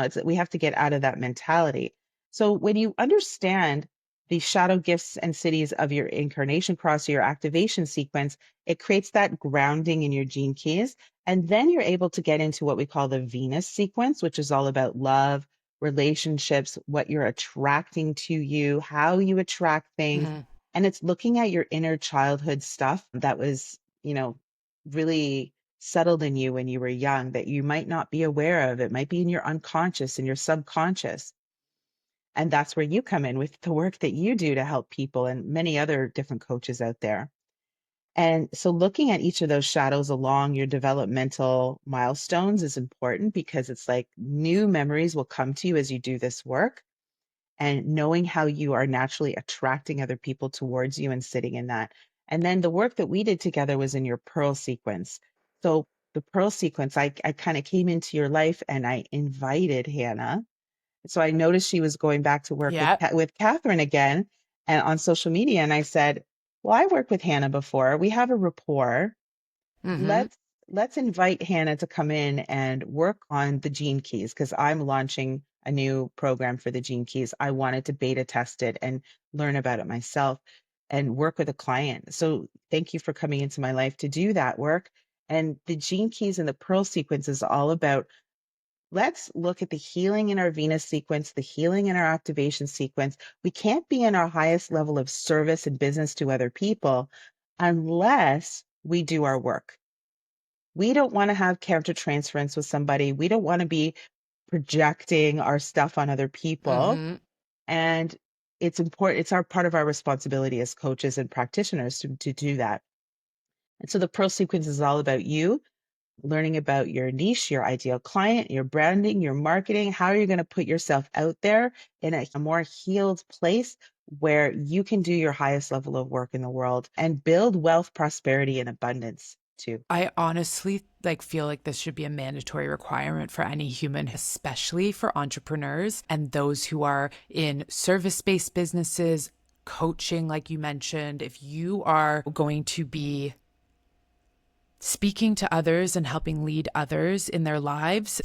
it's we have to get out of that mentality. So when you understand the shadow gifts and cities of your incarnation cross or your activation sequence, it creates that grounding in your gene keys. And then you're able to get into what we call the Venus sequence, which is all about love, relationships, what you're attracting to you, how you attract things. mm. And it's looking at your inner childhood stuff that was, really settled in you when you were young that you might not be aware of. It might be in your unconscious and your subconscious. And that's where you come in with the work that you do to help people and many other different coaches out there. And so looking at each of those shadows along your developmental milestones is important because it's like new memories will come to you as you do this work and knowing how you are naturally attracting other people towards you and sitting in that. And then the work that we did together was in your pearl sequence. So the pearl sequence, I kind of came into your life and I invited Hannah. So I noticed she was going back to work with Yeah. with Catherine again and on social media. And I said, well, I worked with Hannah before. We have a rapport. Mm-hmm. Let's invite Hannah to come in and work on the gene keys because I'm launching a new program for the gene keys. I wanted to beta test it and learn about it myself and work with a client. So thank you for coming into my life to do that work. And the gene keys and the pearl sequence is all about let's look at the healing in our Venus sequence, the healing in our activation sequence. We can't be in our highest level of service and business to other people unless we do our work. We don't want to have countertransference with somebody. We don't want to be projecting our stuff on other people. Mm-hmm. And it's important. It's our part of our responsibility as coaches and practitioners to do that. And so the Pro sequence is all about you learning about your niche, your ideal client, your branding, your marketing. How are you going to put yourself out there in a more healed place where you can do your highest level of work in the world and build wealth, prosperity, and abundance too? I honestly feel like this should be a mandatory requirement for any human, especially for entrepreneurs and those who are in service-based businesses, coaching, like you mentioned. If you are going to be speaking to others and helping lead others in their lives,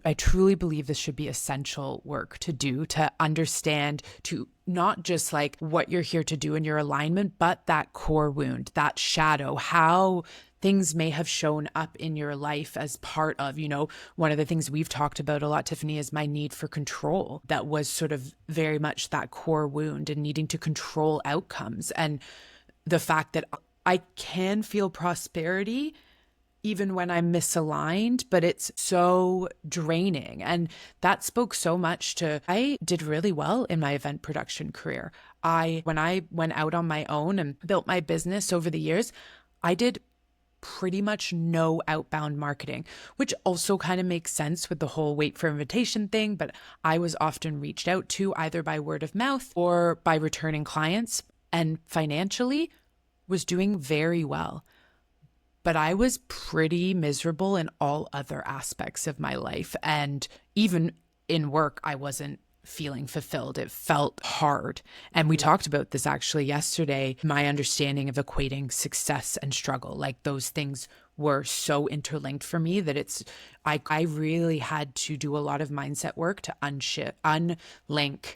I truly believe this should be essential work to do, to understand, to not just like what you're here to do in your alignment, but that core wound, that shadow, how things may have shown up in your life as part of, one of the things we've talked about a lot, Tiffini, is my need for control. That was sort of very much that core wound and needing to control outcomes. And the fact that I can feel prosperity even when I'm misaligned, but it's so draining. And that spoke so much to, I did really well in my event production career. When I went out on my own and built my business over the years, I did pretty much no outbound marketing, which also kind of makes sense with the whole wait for invitation thing. But I was often reached out to either by word of mouth or by returning clients, and financially was doing very well. But I was pretty miserable in all other aspects of my life. And even in work, I wasn't feeling fulfilled. It felt hard. And we talked about this actually yesterday, my understanding of equating success and struggle. Like those things were so interlinked for me that I really had to do a lot of mindset work to unlink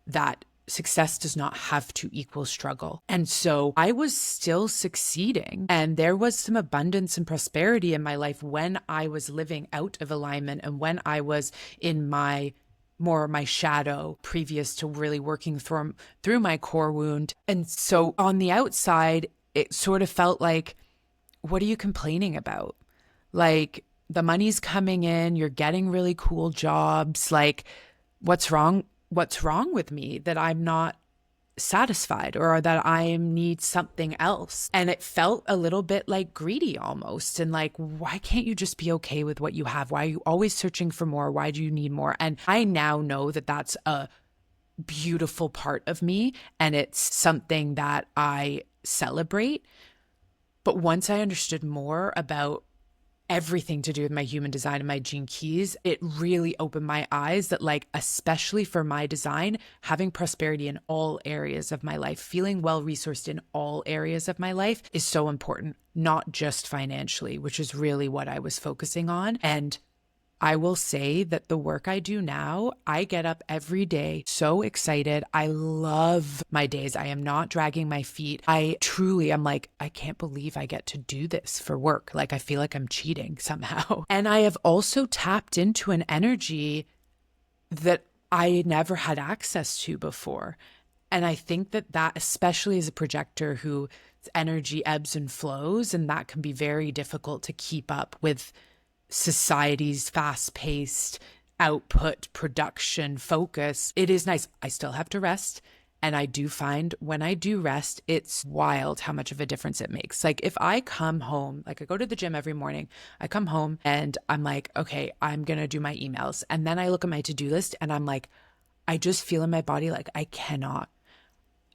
that success does not have to equal struggle. And so I was still succeeding, and there was some abundance and prosperity in my life when I was living out of alignment and when I was in my shadow previous to really working through my core wound. And so on the outside, it sort of felt like, what are you complaining about? Like, the money's coming in, you're getting really cool jobs. Like, what's wrong? What's wrong with me that I'm not satisfied or that I need something else? And it felt a little bit like greedy almost. And like, why can't you just be okay with what you have? Why are you always searching for more? Why do you need more? And I now know that that's a beautiful part of me, and it's something that I celebrate. But once I understood more about everything to do with my human design and my gene keys, it really opened my eyes that, like, especially for my design, having prosperity in all areas of my life, feeling well resourced in all areas of my life is so important, not just financially, which is really what I was focusing on. And I will say that the work I do now, I get up every day so excited. I love my days. I am not dragging my feet. I'm like, I can't believe I get to do this for work. Like, I feel like I'm cheating somehow. And I have also tapped into an energy that I never had access to before. And I think that especially as a projector whose energy ebbs and flows, and that can be very difficult to keep up with society's fast-paced output, production, focus. It is nice. I still have to rest. And I do find when I do rest, it's wild how much of a difference it makes. Like, if I come home, like, I go to the gym every morning, I come home and I'm like, okay, I'm going to do my emails. And then I look at my to-do list and I'm like, I just feel in my body like I cannot.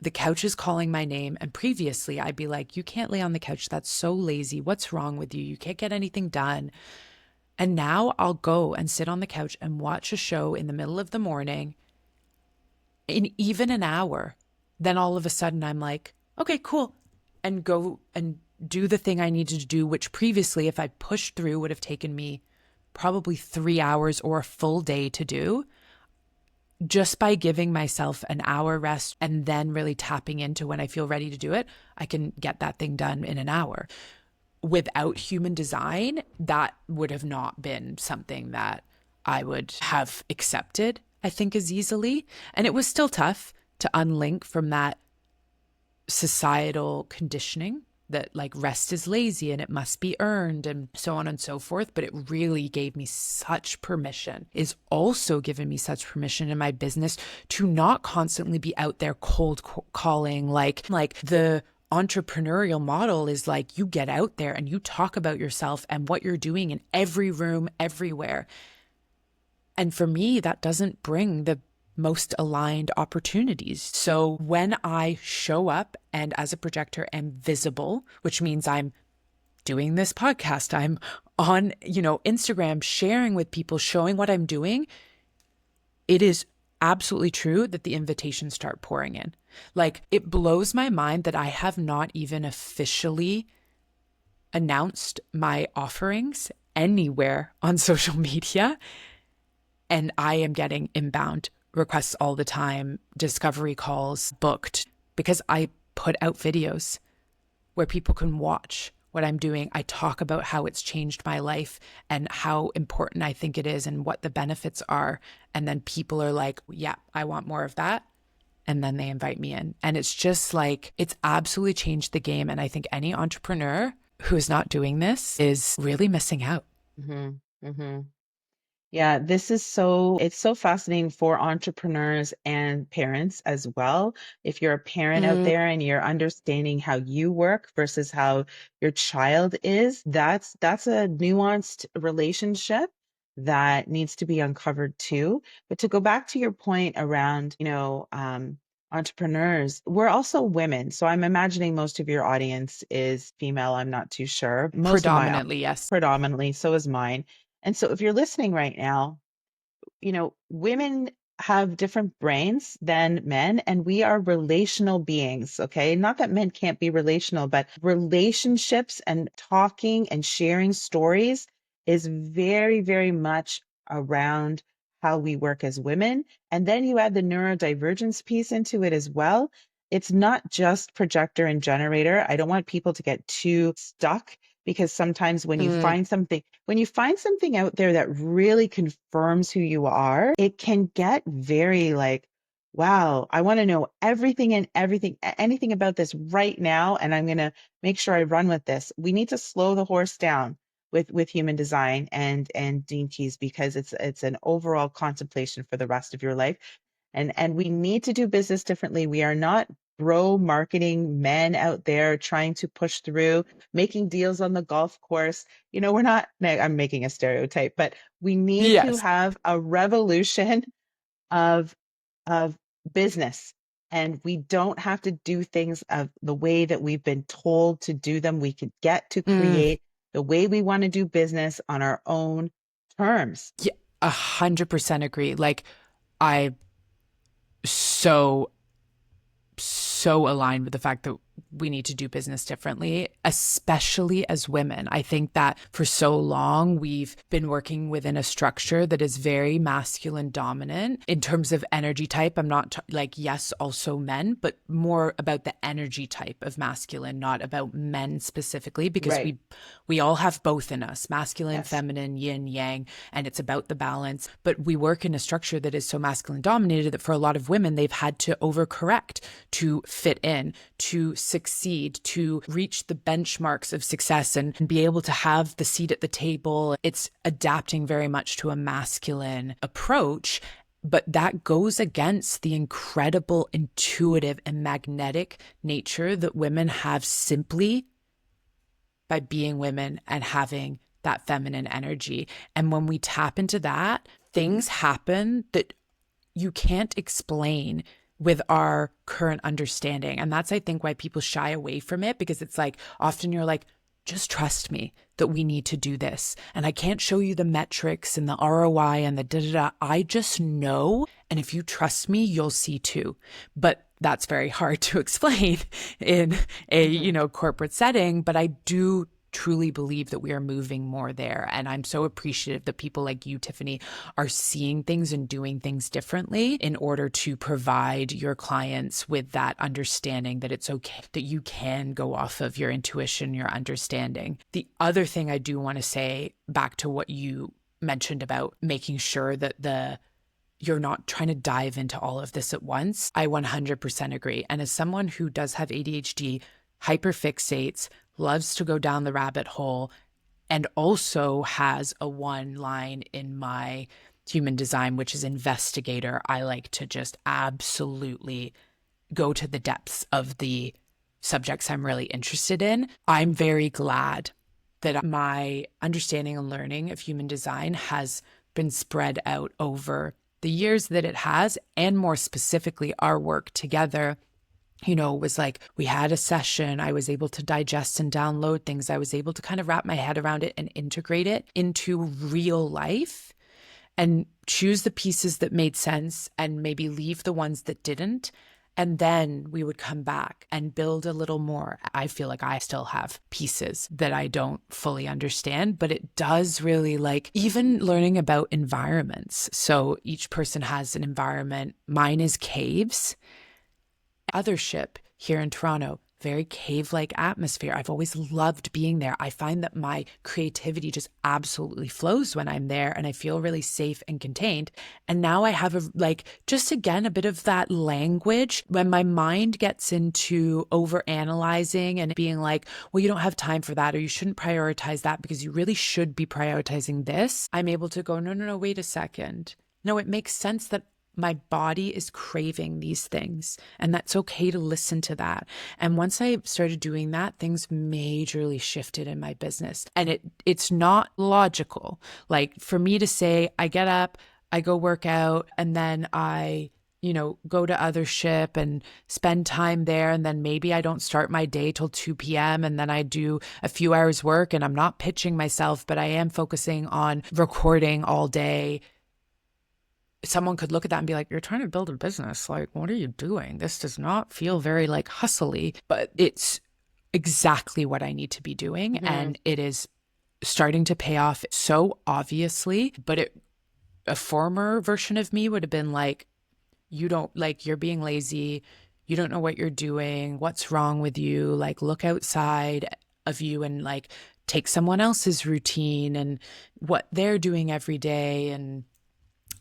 The couch is calling my name. And previously I'd be like, you can't lay on the couch. That's so lazy. What's wrong with you? You can't get anything done. And now I'll go and sit on the couch and watch a show in the middle of the morning in even an hour. Then all of a sudden I'm like, okay, cool. And go and do the thing I needed to do, which previously, if I pushed through, would have taken me probably 3 hours or a full day to do. Just by giving myself an hour rest and then really tapping into when I feel ready to do it, I can get that thing done in an hour. Without human design, that would have not been something that I would have accepted, I think, as easily. And it was still tough to unlink from that societal conditioning that like rest is lazy and it must be earned and so on and so forth. But it really gave me such permission, is also given me such permission in my business to not constantly be out there cold calling. Like the entrepreneurial model is like you get out there and you talk about yourself and what you're doing in every room, everywhere. And for me, that doesn't bring the most aligned opportunities. So when I show up and as a projector am visible, which means I'm doing this podcast, I'm on, Instagram, sharing with people, showing what I'm doing, it is absolutely true that the invitations start pouring in. Like, it blows my mind that I have not even officially announced my offerings anywhere on social media. And I am getting inbound requests all the time, discovery calls booked, because I put out videos where people can watch what I'm doing. I talk about how it's changed my life and how important I think it is and what the benefits are. And then people are like, yeah, I want more of that. And then they invite me in. And it's just like, it's absolutely changed the game. And I think any entrepreneur who is not doing this is really missing out. Mm-hmm. Mm-hmm. Yeah, it's so fascinating for entrepreneurs and parents as well. If you're a parent out there and you're understanding how you work versus how your child is, that's a nuanced relationship that needs to be uncovered too. But to go back to your point around, entrepreneurs, we're also women. So I'm imagining most of your audience is female. I'm not too sure. Most of my Predominantly, yes. predominantly, so is mine. And so if you're listening right now, women have different brains than men, and we are relational beings. Okay. Not that men can't be relational, but relationships and talking and sharing stories is very, very much around how we work as women. And then you add the neurodivergence piece into it as well. It's not just projector and generator. I don't want people to get too stuck, because sometimes when you find something out there that really confirms who you are, it can get very like, wow, I want to know anything about this right now, and I'm going to make sure I run with this. We need to slow the horse down with human design and Gene Keys, because it's an overall contemplation for the rest of your life. And we need to do business differently. We are not bro marketing men out there trying to push through, making deals on the golf course. We're not, I'm making a stereotype, but we need to Yes. have a revolution of of business. And we don't have to do things of the way that we've been told to do them. We could get to create the way we want to do business on our own terms. Yeah, 100% agree. Like, I so aligned with the fact that we need to do business differently, especially as women. I think that for so long, we've been working within a structure that is very masculine dominant in terms of energy type. I'm not like, yes, also men, but more about the energy type of masculine, not about men specifically, because Right. we all have both in us, masculine, Yes. feminine, yin, yang, and it's about the balance. But we work in a structure that is so masculine dominated that for a lot of women, they've had to overcorrect to fit in, to succeed, to reach the benchmarks of success and be able to have the seat at the table. It's adapting very much to a masculine approach, but that goes against the incredible intuitive and magnetic nature that women have simply by being women and having that feminine energy. And when we tap into that, things happen that you can't explain with our current understanding. And that's, I think, why people shy away from it, because it's like, often you're like, just trust me that we need to do this. And I can't show you the metrics and the ROI and the da-da-da. I just know. And if you trust me, you'll see too. But that's very hard to explain in a, corporate setting. But I do truly believe that we are moving more there. And I'm so appreciative that people like you, Tiffini, are seeing things and doing things differently in order to provide your clients with that understanding that it's okay, that you can go off of your intuition, your understanding. The other thing I do want to say, back to what you mentioned about making sure that you're not trying to dive into all of this at once, I 100% agree. And as someone who does have ADHD, hyperfixates, loves to go down the rabbit hole, and also has a one line in my human design, which is investigator. I like to just absolutely go to the depths of the subjects I'm really interested in. I'm very glad that my understanding and learning of human design has been spread out over the years that it has, and more specifically, our work together. Was like we had a session, I was able to digest and download things. I was able to kind of wrap my head around it and integrate it into real life and choose the pieces that made sense and maybe leave the ones that didn't. And then we would come back and build a little more. I feel like I still have pieces that I don't fully understand, but it does really, like, even learning about environments. So each person has an environment. Mine is caves. Othership here in Toronto, very cave-like atmosphere. I've always loved being there. I find that my creativity just absolutely flows when I'm there, and I feel really safe and contained. And now I have just again, a bit of that language when my mind gets into over-analyzing and being like, well, you don't have time for that, or you shouldn't prioritize that because you really should be prioritizing this. I'm able to go, no, wait a second. No, it makes sense that my body is craving these things, and that's okay to listen to that. And once I started doing that, things majorly shifted in my business. And it's not logical. Like for me to say, I get up, I go work out, and then I go to Othership and spend time there. And then maybe I don't start my day till 2 p.m. And then I do a few hours work, and I'm not pitching myself, but I am focusing on recording all day. Someone could look at that and be like, you're trying to build a business. Like, what are you doing? This does not feel very like hustly, but it's exactly what I need to be doing. Mm-hmm. And it is starting to pay off so obviously, but a former version of me would have been like, you're being lazy. You don't know what you're doing. What's wrong with you? Like, look outside of you and like take someone else's routine and what they're doing every day. And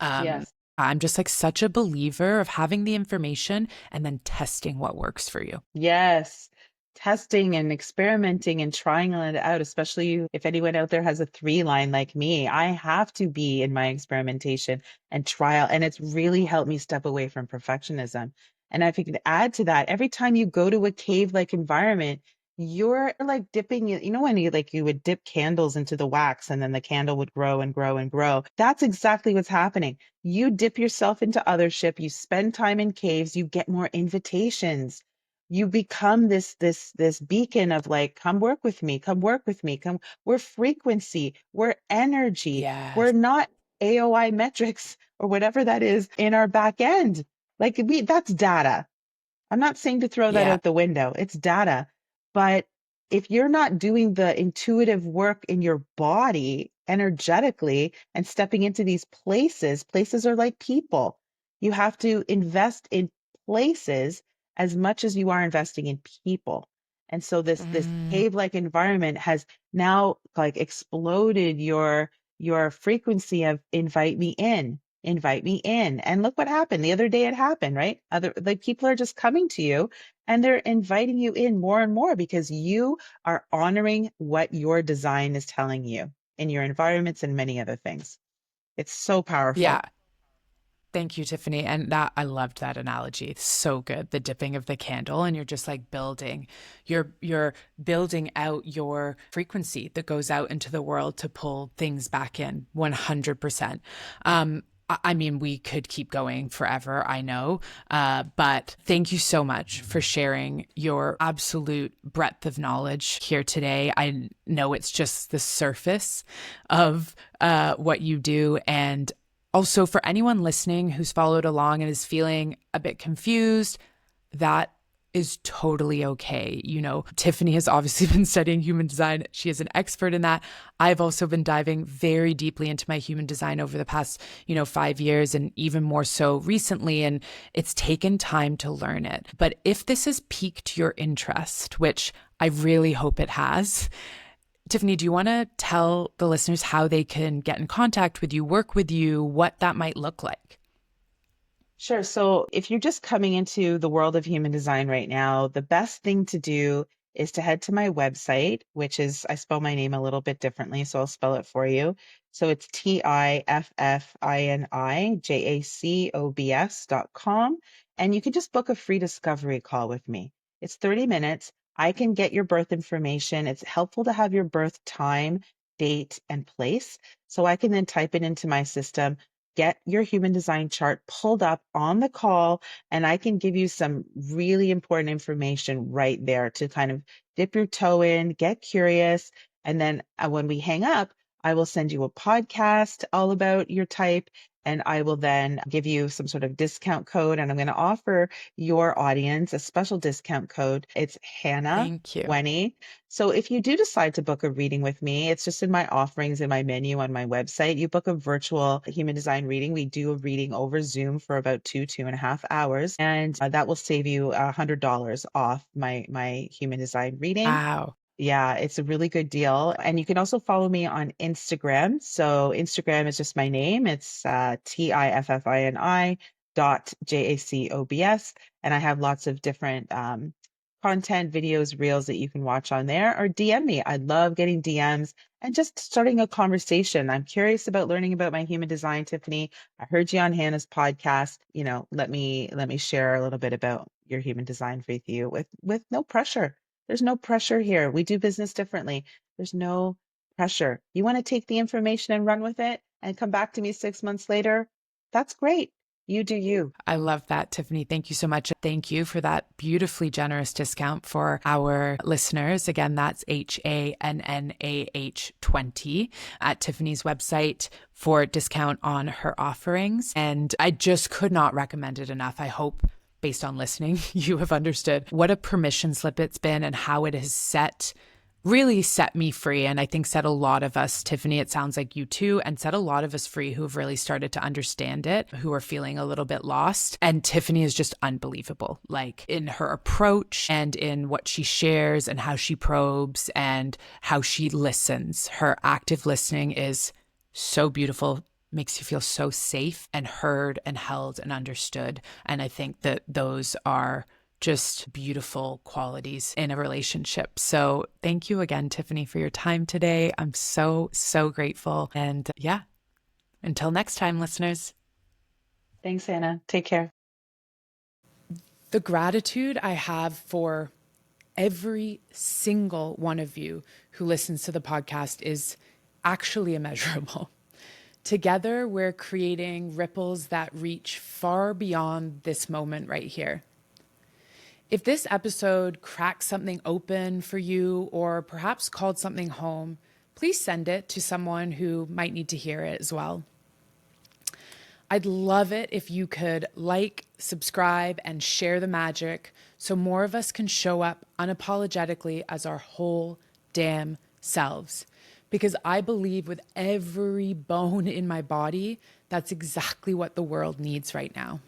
Yes. I'm just like such a believer of having the information and then testing what works for you. Yes. Testing and experimenting and trying it out, especially if anyone out there has a 3 line like me. I have to be in my experimentation and trial. And it's really helped me step away from perfectionism. And if you could add to that, every time you go to a cave-like environment, you're like dipping, when you would dip candles into the wax and then the candle would grow and grow and grow. That's exactly what's happening. You dip yourself into Othership, you spend time in caves, you get more invitations. You become this beacon of like, come work with me, come work with me, come. We're frequency, we're energy, we're Yes. not AOI metrics or whatever that is in our back end. Like that's data. I'm not saying to throw that Yeah. out the window. It's data. But if you're not doing the intuitive work in your body energetically and stepping into these places are like people. You have to invest in places as much as you are investing in people. And so this cave-like environment has now like exploded your frequency of invite me in. Invite me in. And look what happened. The other day it happened, right? Like people are just coming to you and they're inviting you in more and more because you are honoring what your design is telling you in your environments and many other things. It's so Yeah. powerful. Thank you, Tiffini. And that I loved that analogy. It's so good. The dipping of the candle, and you're just like you're building out your frequency that goes out into the world to pull things back in 100%. I mean, we could keep going forever, I know. But thank you so much for sharing your absolute breadth of knowledge here today. I know it's just the surface of what you do. And also, for anyone listening who's followed along and is feeling a bit confused, that is totally okay. Tiffini has obviously been studying human design. She is an expert in that. I've also been diving very deeply into my human design over the past, 5 years, and even more so recently. And it's taken time to learn it. But if this has piqued your interest, which I really hope it has, Tiffini, do you want to tell the listeners how they can get in contact with you, work with you, what that might look like? Sure. So if you're just coming into the world of human design right now, the best thing to do is to head to my website, which is, I spell my name a little bit differently, so I'll spell it for you. So it's TIFFINI JACOBS.com. And you can just book a free discovery call with me. It's 30 minutes. I can get your birth information. It's helpful to have your birth time, date, and place. So I can then type it into my system, get your human design chart pulled up on the call, and I can give you some really important information right there to kind of dip your toe in, get curious. And then when we hang up, I will send you a podcast all about your type. And I will then give you some sort of discount code. And I'm going to offer your audience a special discount code. It's Hannah Thank you. 20. So if you do decide to book a reading with me, it's just in my offerings in my menu on my website. You book a virtual human design reading. We do a reading over Zoom for about 2.5 hours, and that will save you $100 off my human design reading. Wow. Yeah, it's a really good deal. And you can also follow me on Instagram. So Instagram is just my name. It's TIFFINI.JACOBS. And I have lots of different content, videos, reels that you can watch on there, or DM me. I love getting DMs and just starting a conversation. I'm curious about learning about my human design, Tiffini. I heard you on Hannah's podcast. Let me share a little bit about your human design with you with no pressure. There's no pressure here. We do business differently. There's no pressure. You want to take the information and run with it and come back to me 6 months later? That's great. You do you. I love that, Tiffini. Thank you so much. Thank you for that beautifully generous discount for our listeners. Again, that's HANNAH 20 at Tiffini's website for discount on her offerings. And I just could not recommend it enough. I hope, based on listening, you have understood what a permission slip it's been and how it has really set me free. And I think set a lot of us, Tiffini, it sounds like you too, and set a lot of us free who have really started to understand it, who are feeling a little bit lost. And Tiffini is just unbelievable, like in her approach and in what she shares and how she probes and how she listens. Her active listening is so beautiful, makes you feel so safe and heard and held and understood. And I think that those are just beautiful qualities in a relationship. So thank you again, Tiffini, for your time today. I'm so, so grateful. And yeah, until next time, listeners. Thanks, Anna. Take care. The gratitude I have for every single one of you who listens to the podcast is actually immeasurable. Together, we're creating ripples that reach far beyond this moment right here. If this episode cracked something open for you or perhaps called something home, please send it to someone who might need to hear it as well. I'd love it if you could like, subscribe, and share the magic so more of us can show up unapologetically as our whole damn selves. Because I believe with every bone in my body, that's exactly what the world needs right now.